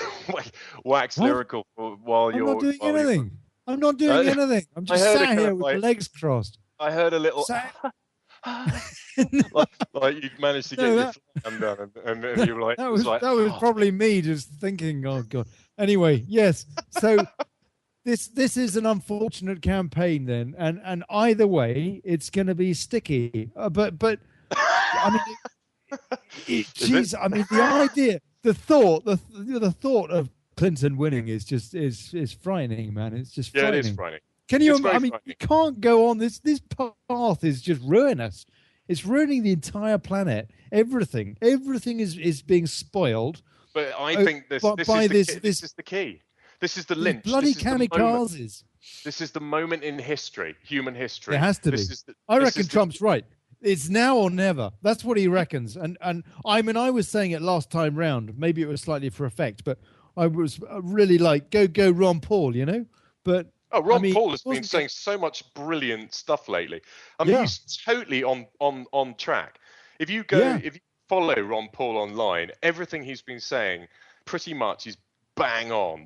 wax lyrical while you're. I'm not doing anything. I'm not doing anything. I'm just sat here with my legs crossed. I heard a little. like you managed to get your flam done, and you were like. That was probably me just thinking, oh God. Anyway, yes. So. This is an unfortunate campaign then, and either way, it's going to be sticky. But I mean, the idea, the thought Clinton winning is just is frightening, man. It's just frightening. Yeah, it is frightening. Can you? I mean, you can't go on this. This path is just ruinous. It's ruining the entire planet. Everything is being spoiled. But I think this is the key. This is the lynch. Bloody kamikazes. This is the moment in history, human history. It has to be. I reckon Trump's right. It's now or never. That's what he reckons. And I mean, I was saying it last time round. Maybe it was slightly for effect, but I was really like, go Ron Paul, you know? But Ron Paul has been saying so much brilliant stuff lately. I mean, he's totally on track. If you follow Ron Paul online, everything he's been saying pretty much is bang on.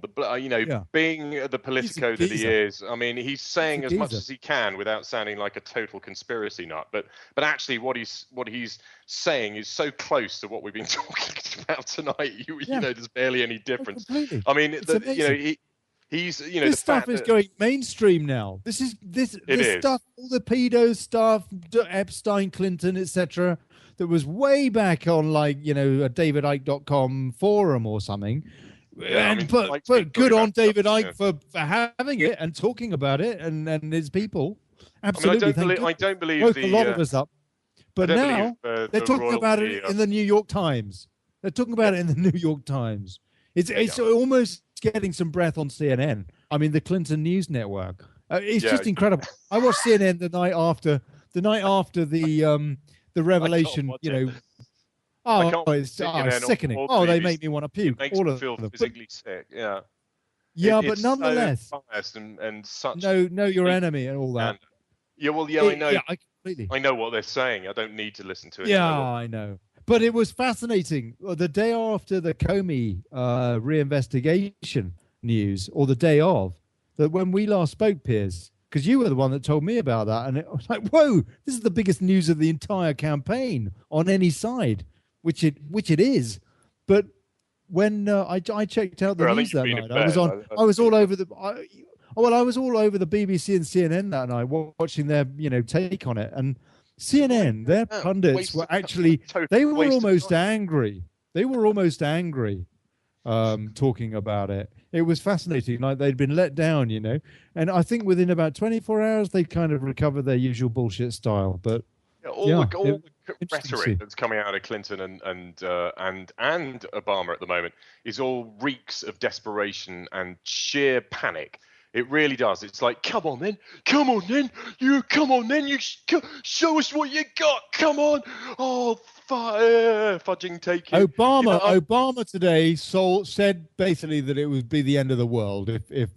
Being the Politico that he is, I mean, he's saying as much as he can without sounding like a total conspiracy nut. But actually, what he's saying is so close to what we've been talking about tonight. You know, there's barely any difference. I mean, he's this stuff is going mainstream now. This stuff, all the pedo stuff, Epstein, Clinton, etc. That was way back on a DavidIcke.com forum or something. Yeah, but good on David Icke for having it and talking about it and his people. Absolutely. I don't believe woke a lot of us up. But now they're talking about it in the New York Times. They're talking about it in the New York Times. It's almost getting some breath on CNN. I mean, the Clinton News Network. It's just incredible. I watched CNN the night after the revelation. It's sickening. They make me want to puke. It makes me feel physically sick. Yeah. Yeah, but nonetheless, so biased and such. Know your enemy and all that. I know. Yeah, I know what they're saying. I don't need to listen to it. Yeah, I know. But it was fascinating. The day after the Comey reinvestigation news, or the day of, that when we last spoke, Piers, because you were the one that told me about that, and it was like, whoa, this is the biggest news of the entire campaign on any side, which it is. But when I checked out the news that night, I was all over the BBC and CNN that night, watching their take on it, and CNN, their pundits were actually they were almost angry. They were almost angry talking about it. It was fascinating. Like they'd been let down, and I think within about 24 hours they kind of recovered their usual bullshit style. But all the rhetoric that's coming out of Clinton and Obama at the moment is all reeks of desperation and sheer panic. It really does. It's like, come on then, you show us what you got. Come on, fudging taking. Obama today said basically that it would be the end of the world if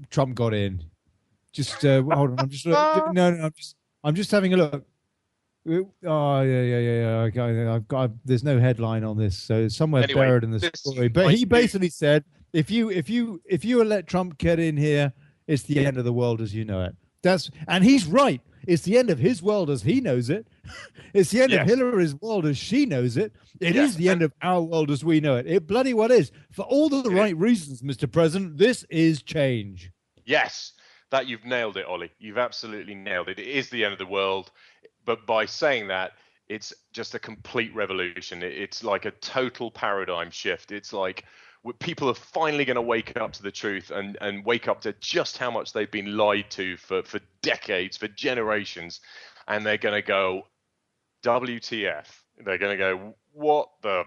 Trump got in. Just hold on. I'm just having a look. Oh yeah. I've got. There's no headline on this, so it's somewhere buried in the story. But he basically said, if you let Trump get in here, it's the end of the world as you know it. And he's right. It's the end of his world as he knows it. It's the end of Hillary's world as she knows it. It is the end of our world as we know it. It bloody well is. For all the right reasons, Mr. President, this is change. Yes, that you've nailed it, Ollie. You've absolutely nailed it. It is the end of the world. But by saying that, it's just a complete revolution. It's like a total paradigm shift. It's like people are finally going to wake up to the truth and wake up to just how much they've been lied to for decades, for generations. And they're going to go, WTF. They're going to go, what the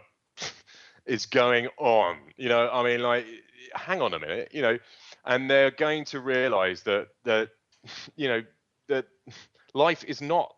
is going on? I mean, like, hang on a minute, and they're going to realize that life is not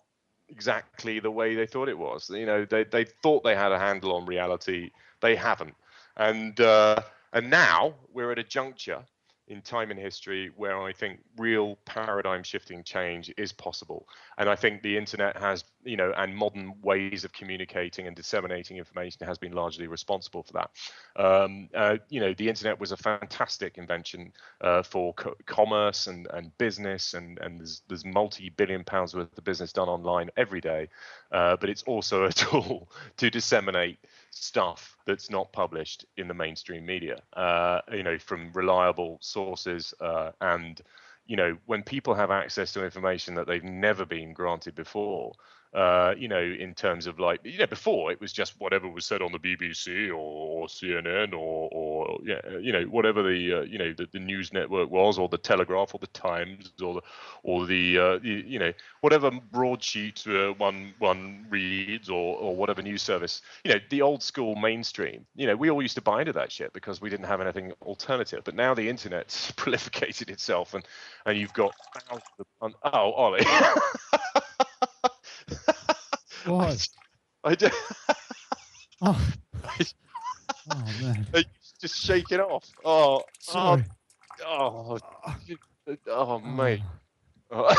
exactly the way they thought it was. They thought they had a handle on reality. They haven't. And now we're at a juncture in time in history where I think real paradigm shifting change is possible. And I think the internet has, and modern ways of communicating and disseminating information has been largely responsible for that. The internet was a fantastic invention for commerce and business, and there's multi-billion pounds worth of business done online every day. But it's also a tool to disseminate stuff that's not published in the mainstream media, from reliable sources. And when people have access to information that they've never been granted before, in terms of like, before it was just whatever was said on the BBC or CNN or whatever the news network was, or the Telegraph or the Times or the whatever broadsheet one reads or whatever news service, the old school mainstream. We all used to buy into that shit because we didn't have anything alternative. But now the internet's prolificated itself, and you've got thousands of Ollie. What? I do. Oh. Oh man! Just shake it off. Oh, sorry. Mate. Oh.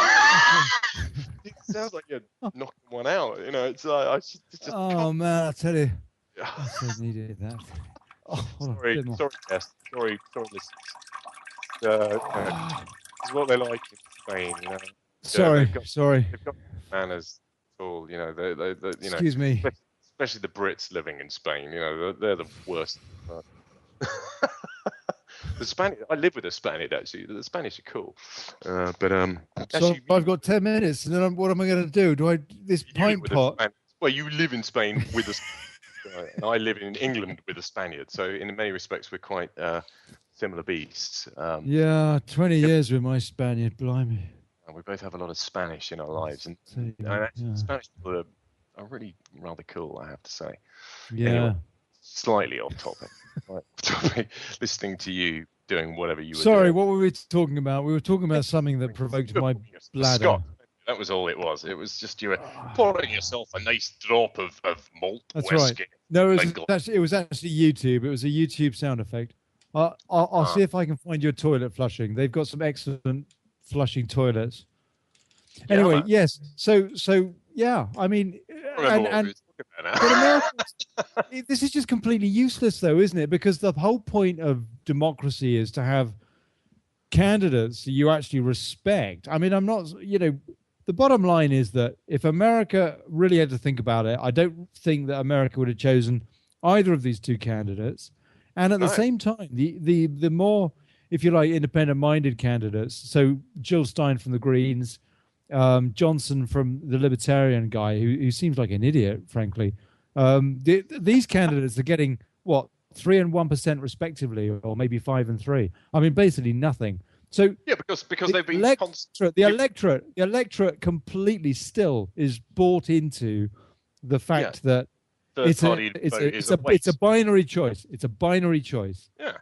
It sounds like you're knocking one out. It's just. Oh man! I tell you, I so needed that. Oh, sorry, guest. Sorry, listeners. It's what they like in Spain. Sorry. They've got manners. All they Excuse me. Especially the Brits living in Spain. They're the worst. The Spanish. I live with a Spaniard actually. The Spanish are cool, but So I've got 10 minutes, and then what am I going to do? Do I this pint pot? Well, you live in Spain with a, and I live in England with a Spaniard. So in many respects, we're quite similar beasts. Yeah, 20 years with my Spaniard, blimey. And we both have a lot of Spanish in our lives, and Yeah. Spanish people are really rather cool, I have to say. Yeah. Anyway, slightly off topic. Listening to you doing whatever you were Sorry, doing. what were we talking about? We were talking about something that provoked my bladder. Scott, that was all it was. It was just you were pouring yourself a nice drop of malt That's whiskey. right. No, it was actually YouTube. It was a YouTube sound effect. I'll see if I can find your toilet flushing. They've got some excellent flushing toilets. Anyway, yes. So yeah. I mean, but America, this is just completely useless, though, isn't it? Because the whole point of democracy is to have candidates you actually respect. I mean, I'm not. The bottom line is that if America really had to think about it, I don't think that America would have chosen either of these two candidates. And at the same time, the more, if you like, independent-minded candidates, so Jill Stein from the Greens, Johnson from the Libertarian guy, who seems like an idiot, frankly. These candidates are getting, 3 and 1% respectively, or maybe 5 and 3. I mean, basically nothing. So yeah, because they've been the electorate completely still is bought into the fact that it's a binary choice. It's a binary choice. Yeah.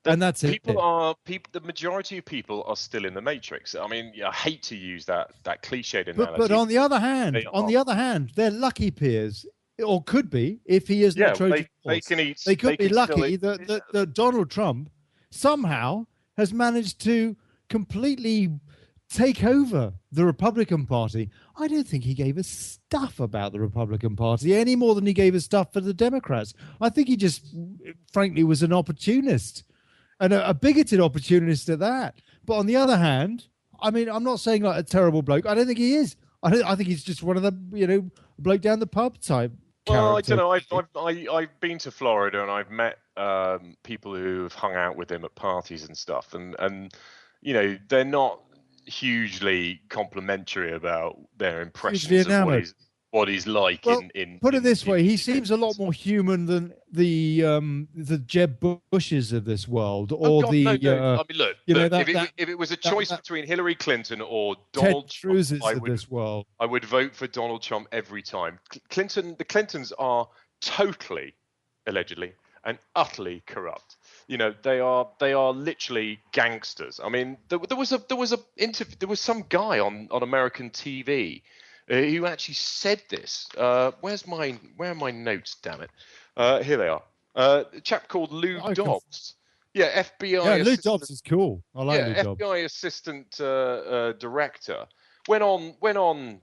And that's it. The majority of people are still in the matrix. I mean, I hate to use that cliched analogy. But on the other hand, they're lucky, Piers, or could be if he isn't a Trojan horse. They could be lucky that Donald Trump somehow has managed to completely take over the Republican Party. I don't think he gave a stuff about the Republican Party any more than he gave a stuff for the Democrats. I think he just, frankly, was an opportunist. And a bigoted opportunist at that. But on the other hand, I mean, I'm not saying like a terrible bloke. I don't think he is. I think he's just one of the, bloke down the pub type. Well, character. I don't know. I've been to Florida and I've met people who have hung out with him at parties and stuff. And they're not hugely complimentary about their impressions of what he's like. Well, put it this way, he seems a lot more human than the Jeb Bushes of this world, or I mean, look, if it was a choice between Hillary Clinton or Donald Trump, I would vote for Donald Trump every time. The Clintons are totally, allegedly, and utterly corrupt. They are literally gangsters. I mean, there was some guy on American TV. Who actually said this? Where are my notes? Damn it! Here they are. A chap called Lou Dobbs. Yeah, FBI. Yeah, Lou Dobbs is cool. I like Lou Dobbs. FBI assistant director went on.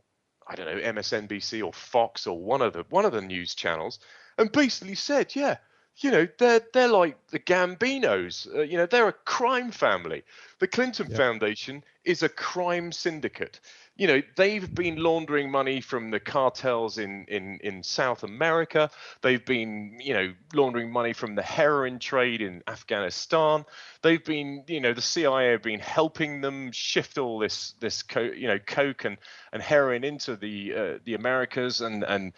I don't know, MSNBC or Fox or one of the news channels, and basically said, they're like the Gambinos. They're a crime family. The Clinton Foundation is a crime syndicate. they've been laundering money from the cartels in South America. They've been, laundering money from the heroin trade in Afghanistan. They've been, the CIA have been helping them shift all this coke and heroin into the Americas, and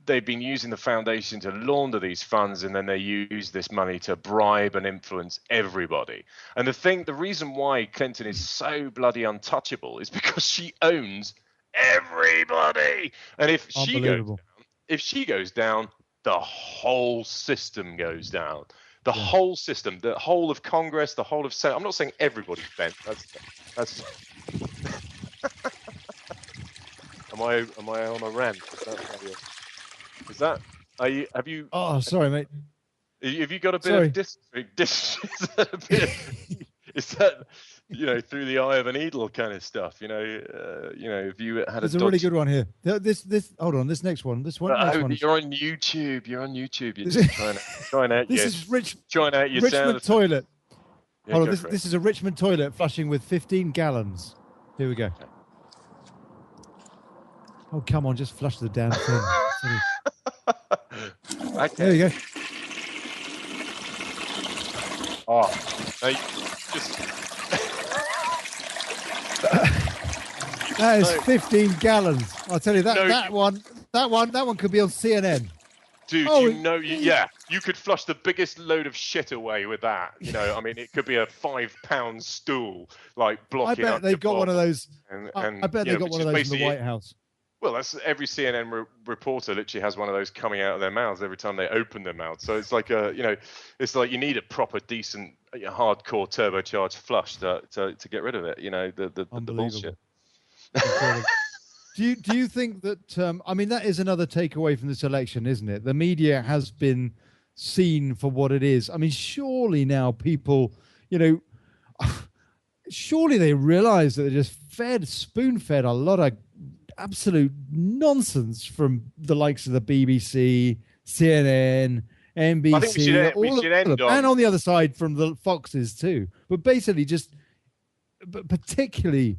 they've been using the foundation to launder these funds, and then they use this money to bribe and influence everybody. And the reason why Clinton is so bloody untouchable is because she owns everybody. And if she goes down, the whole system goes down. The whole system, the whole of Congress, the whole of Senate. I'm not saying everybody's bent. That's Am I on a rant? Is that? Have you? Oh, sorry, mate. Have you got a bit of is that through the eye of a needle kind of stuff? Have you had There's a really good one here. This hold on, this next one. Next one. You're on YouTube. You're just trying out. This is trying out your Richmond sound toilet. Yeah, hold on, this is a Richmond toilet flushing with 15 gallons. Here we go. Okay. Oh, come on, just flush the damn thing. Okay. There you go. Oh, no, just... That is 15 gallons. I'll tell you that one could be on CNN. Dude, you could flush the biggest load of shit away with that. It could be a 5-pound stool, blocking. I bet they've got one of those. I bet they've got one of those in the White House. Well, that's every CNN reporter literally has one of those coming out of their mouths every time they open their mouth. So it's like it's like you need a proper, decent, hardcore turbocharged flush to get rid of it. The bullshit. Do you think that? That is another takeaway from this election, isn't it? The media has been seen for what it is. Surely now people, surely they realise that they're just spoon-fed a lot of absolute nonsense from the likes of the BBC, CNN, NBC, I think we should end on... and on the other side from the Foxes too. But basically, but particularly,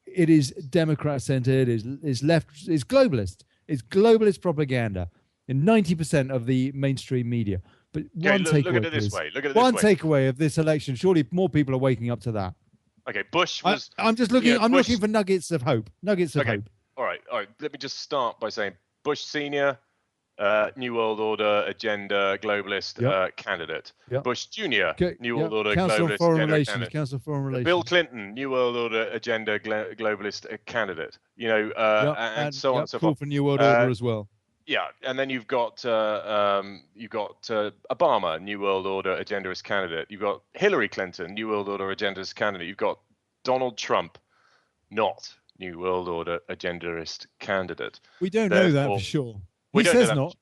it is Democrat-centered, is left, is globalist. It's globalist propaganda in 90% of the mainstream media. But look at it this way. Takeaway of this election. Surely more people are waking up to that. Okay, Bush was. I'm just looking. I'm looking for nuggets of hope. Hope. All right. Let me just start by saying Bush Senior, New World Order agenda globalist candidate. Yep. Bush Junior, New World Order Council globalist Foreign agenda Relations. candidate. Council Foreign Relations. Bill Clinton, New World Order agenda globalist candidate. And so on and so forth. For New World Order as well. Yeah, and then you've got Obama, New World Order agendist candidate. You've got Hillary Clinton, New World Order agendist candidate. You've got Donald Trump, not New World Order agendist candidate. We don't know that for sure. He says not.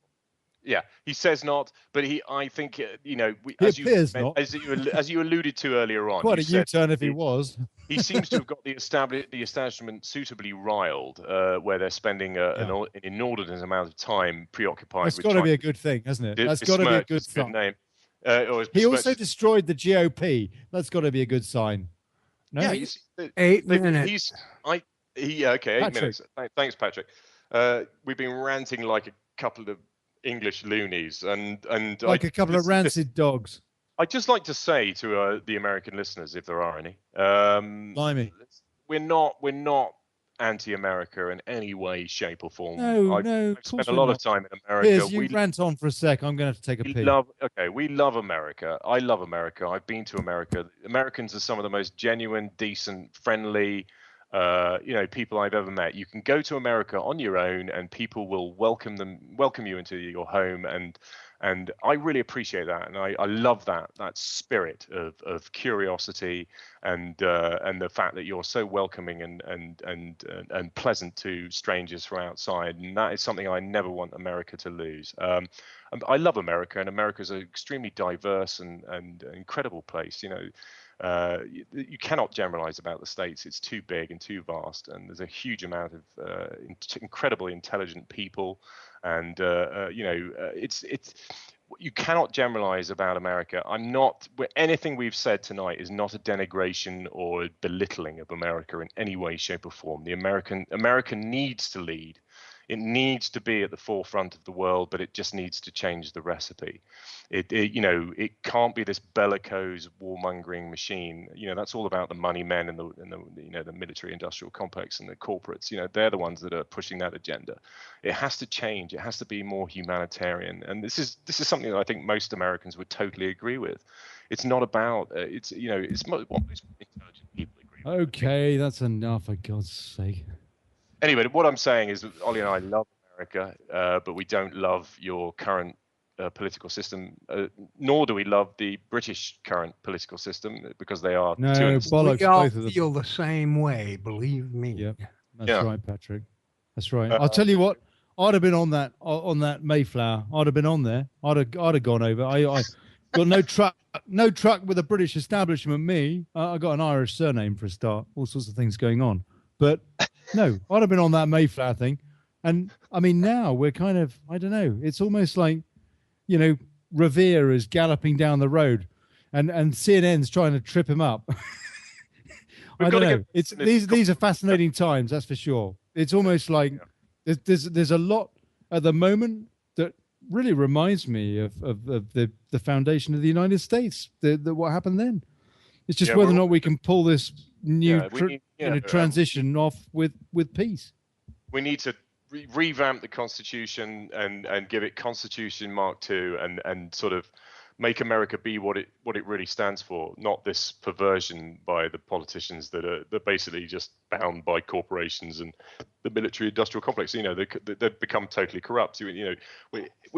Yeah, he says not, but I think as you alluded to earlier on. Quite a U-turn if he was. He seems to have got the establishment suitably riled, where they're spending an inordinate amount of time preoccupied. That's got to be a good thing, hasn't it? That's got to be a good sign. He also destroyed the GOP. That's got to be a good sign. No? Yeah, 8 minutes. 8 minutes. Thanks, Patrick. We've been ranting like a couple of English loonies, and like a couple of rancid dogs. I'd just like to say to the American listeners, if there are any, we're not anti-America in any way, shape, or form. I've spent a lot of time in America. Piers, you rant on for a sec. I'm going to have to take a pee. We love America. I love America. I've been to America. Americans are some of the most genuine, decent, friendly, people I've ever met. You can go to America on your own, and people will welcome you into your home, and I really appreciate that, and I love that spirit of curiosity and the fact that you're so welcoming and pleasant to strangers from outside, and that is something I never want America to lose. I love America, and America is an extremely diverse and incredible place. You cannot generalize about the States. It's too big and too vast, and there's a huge amount of incredibly intelligent people, and you cannot generalize about America. Anything we've said tonight is not a denigration or a belittling of America in any way, shape, or form. America needs to lead. It needs to be at the forefront of the world, but it just needs to change the recipe. It can't be this bellicose warmongering machine. That's all about the money men and the military industrial complex and the corporates. They're the ones that are pushing that agenda. It has to change. It has to be more humanitarian. And this is something that I think most Americans would totally agree with. It's not about it's what most intelligent people agree with. Okay, that's enough, for God's sake. Anyway, what I'm saying is that Ollie and I love America, but we don't love your current political system, nor do we love the British current political system, because they are bollocks. We all both of them feel the same way, believe me. Yep, that's right, Patrick. That's right. I'll tell you what. I'd have been on that Mayflower. I'd have been on there. I'd have gone over. I got no truck with the British establishment. Me, I got an Irish surname for a start. All sorts of things going on, but. No, I'd have been on that Mayflower thing. And I mean, now we're kind of, I don't know, it's almost like, Revere is galloping down the road and CNN's trying to trip him up. I don't know. These are fascinating times, that's for sure. It's almost like there's a lot at the moment that really reminds me of the foundation of the United States, what happened then. It's just whether or not we can pull this new transition off with peace. We need to revamp the Constitution and give it Constitution Mark II and sort of make America be what it really stands for, not this perversion by the politicians that are basically just bound by corporations and the military industrial complex. They've become totally corrupt. We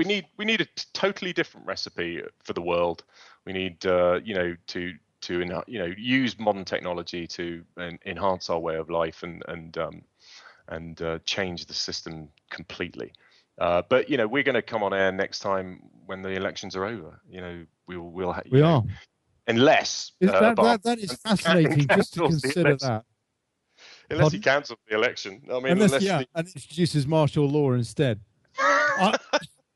need a totally different recipe for the world. We need to use modern technology to enhance our way of life and change the system completely. But we're going to come on air next time when the elections are over. We are, unless that is fascinating just to consider that. Unless he cancels the election. I mean, and introduces martial law instead. I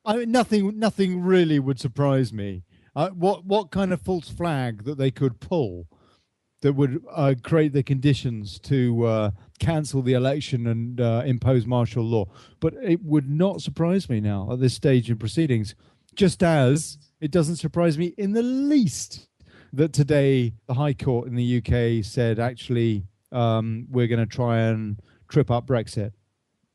mean, nothing really would surprise me. What kind of false flag that they could pull that would create the conditions to cancel the election and impose martial law? But it would not surprise me now at this stage in proceedings, just as it doesn't surprise me in the least that today the High Court in the UK said, actually, we're going to try and trip up Brexit.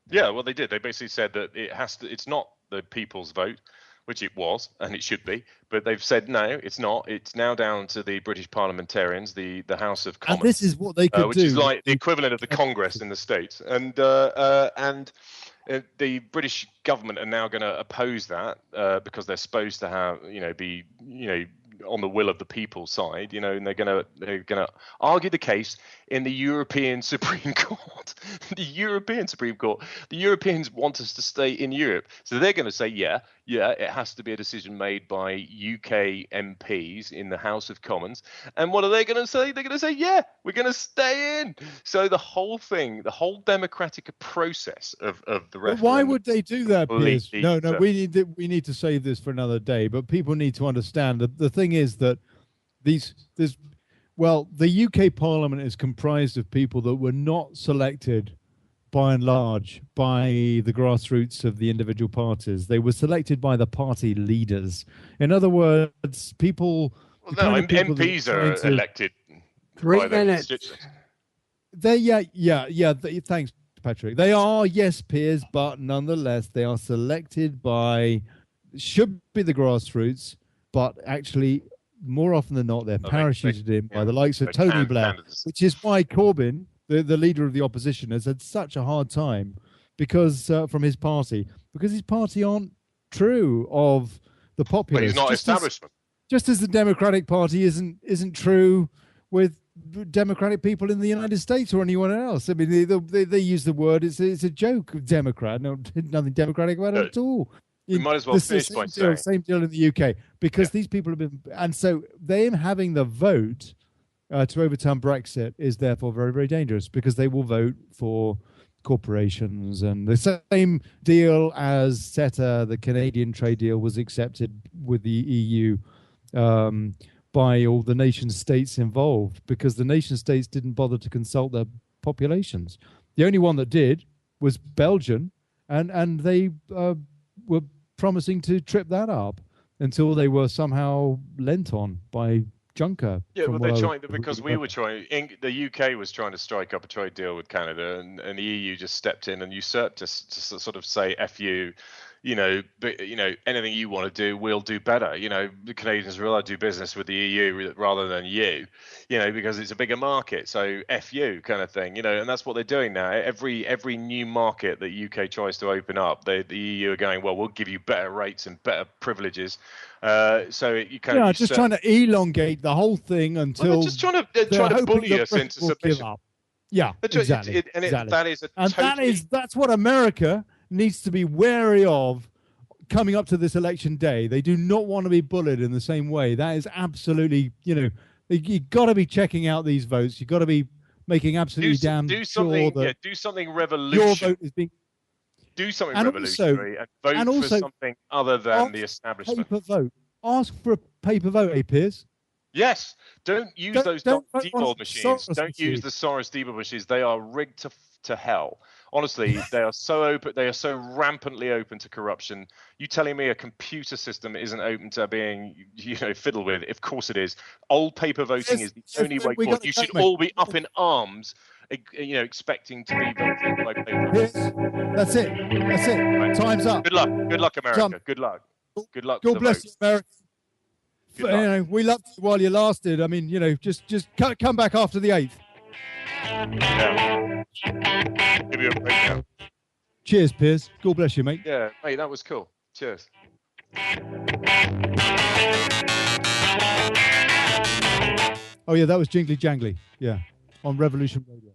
Yeah, well, they did. They basically said that it's not the people's vote, which it was, and it should be, but they've said no, it's not. It's now down to the British parliamentarians, the House of Commons. And this is what they could which do. Which is like the equivalent of the Congress in the States. And the British government are now going to oppose that because they're supposed to have, be on the will of the people side, and they're going to argue the case in the European Supreme Court. The European Supreme Court. The Europeans want us to stay in Europe, so they're going to say, yeah, it has to be a decision made by UK MPs in the House of Commons. And what are they going to say? They're going to say, yeah, we're going to stay in. So the whole thing, the whole democratic process of the referendum. Why would they do that, Piers? No, we need to save this for another day. But people need to understand that the thing is that the UK Parliament is comprised of people that were not selected by and large by the grassroots of the individual parties. They were selected by the party leaders. In other words, people... Well, no, MPs are elected 3 minutes. Thanks, Patrick. They are, yes, Piers, but nonetheless, they are selected by... should be the grassroots, but actually... more often than not, they're parachuted in by the likes of Tony Blair, which is why Corbyn, the leader of the opposition, has had such a hard time because from his party aren't true of the populace. But he's not establishment. Just as the Democratic Party isn't true with Democratic people in the United States or anyone else. I mean, they use the word. It's a joke. Democrat, nothing democratic about it at all. We might as well finish by saying same deal in the UK because these people have been, and so them having the vote to overturn Brexit is therefore very, very dangerous because they will vote for corporations, and the same deal as CETA, the Canadian trade deal, was accepted with the EU by all the nation states involved, because the nation states didn't bother to consult their populations. The only one that did was Belgium, and they were promising to trip that up until they were somehow lent on by Juncker. Yeah, well, they're trying because we were trying. The UK was trying to strike up a trade deal with Canada, and the EU just stepped in and usurped us to sort of say, "F you." But anything you want to do, we'll do better. The Canadians are allowed to do business with the EU rather than you, because it's a bigger market. So F you kind of thing, and that's what they're doing now. Every new market that UK tries to open up, the EU are going, well, we'll give you better rates and better privileges. So you kind of just trying to elongate the whole thing until they're just trying to bully us into submission. Yeah, exactly. And that's what America needs to be wary of coming up to this election day. They do not want to be bullied in the same way. That is absolutely, you've got to be checking out these votes. You've got to be making absolutely do something revolutionary. Your vote is being do something revolutionary and vote for something other than the establishment. Paper vote. Ask for a paper vote, Piers. Yes. Don't use those Diebold machines. Don't use the Soros Diebold machines. They are rigged to hell. Honestly, they are so open. They are so rampantly open to corruption. You telling me a computer system isn't open to being, fiddled with? Of course it is. Old paper voting is the only way forward. You should all be up in arms, expecting to be voting by paper. That's it. Right. Time's up. Good luck, America. Good luck. Good luck. God bless you, America. We loved you while you lasted. I mean, just come back after the 8th. Yeah. Give you a breakdown. Cheers, Piers. God bless you, mate. Yeah, mate, that was cool. Cheers. Oh yeah, that was Jingly-Jangly. Yeah, on Revolution Radio.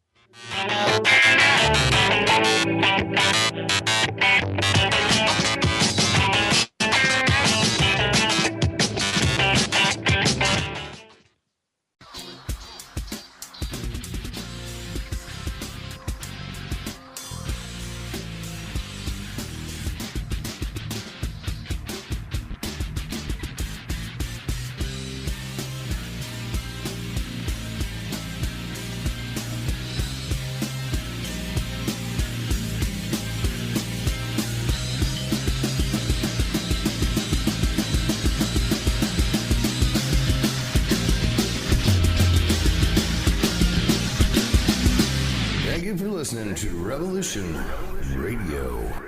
Thank you for listening to Revolution Radio.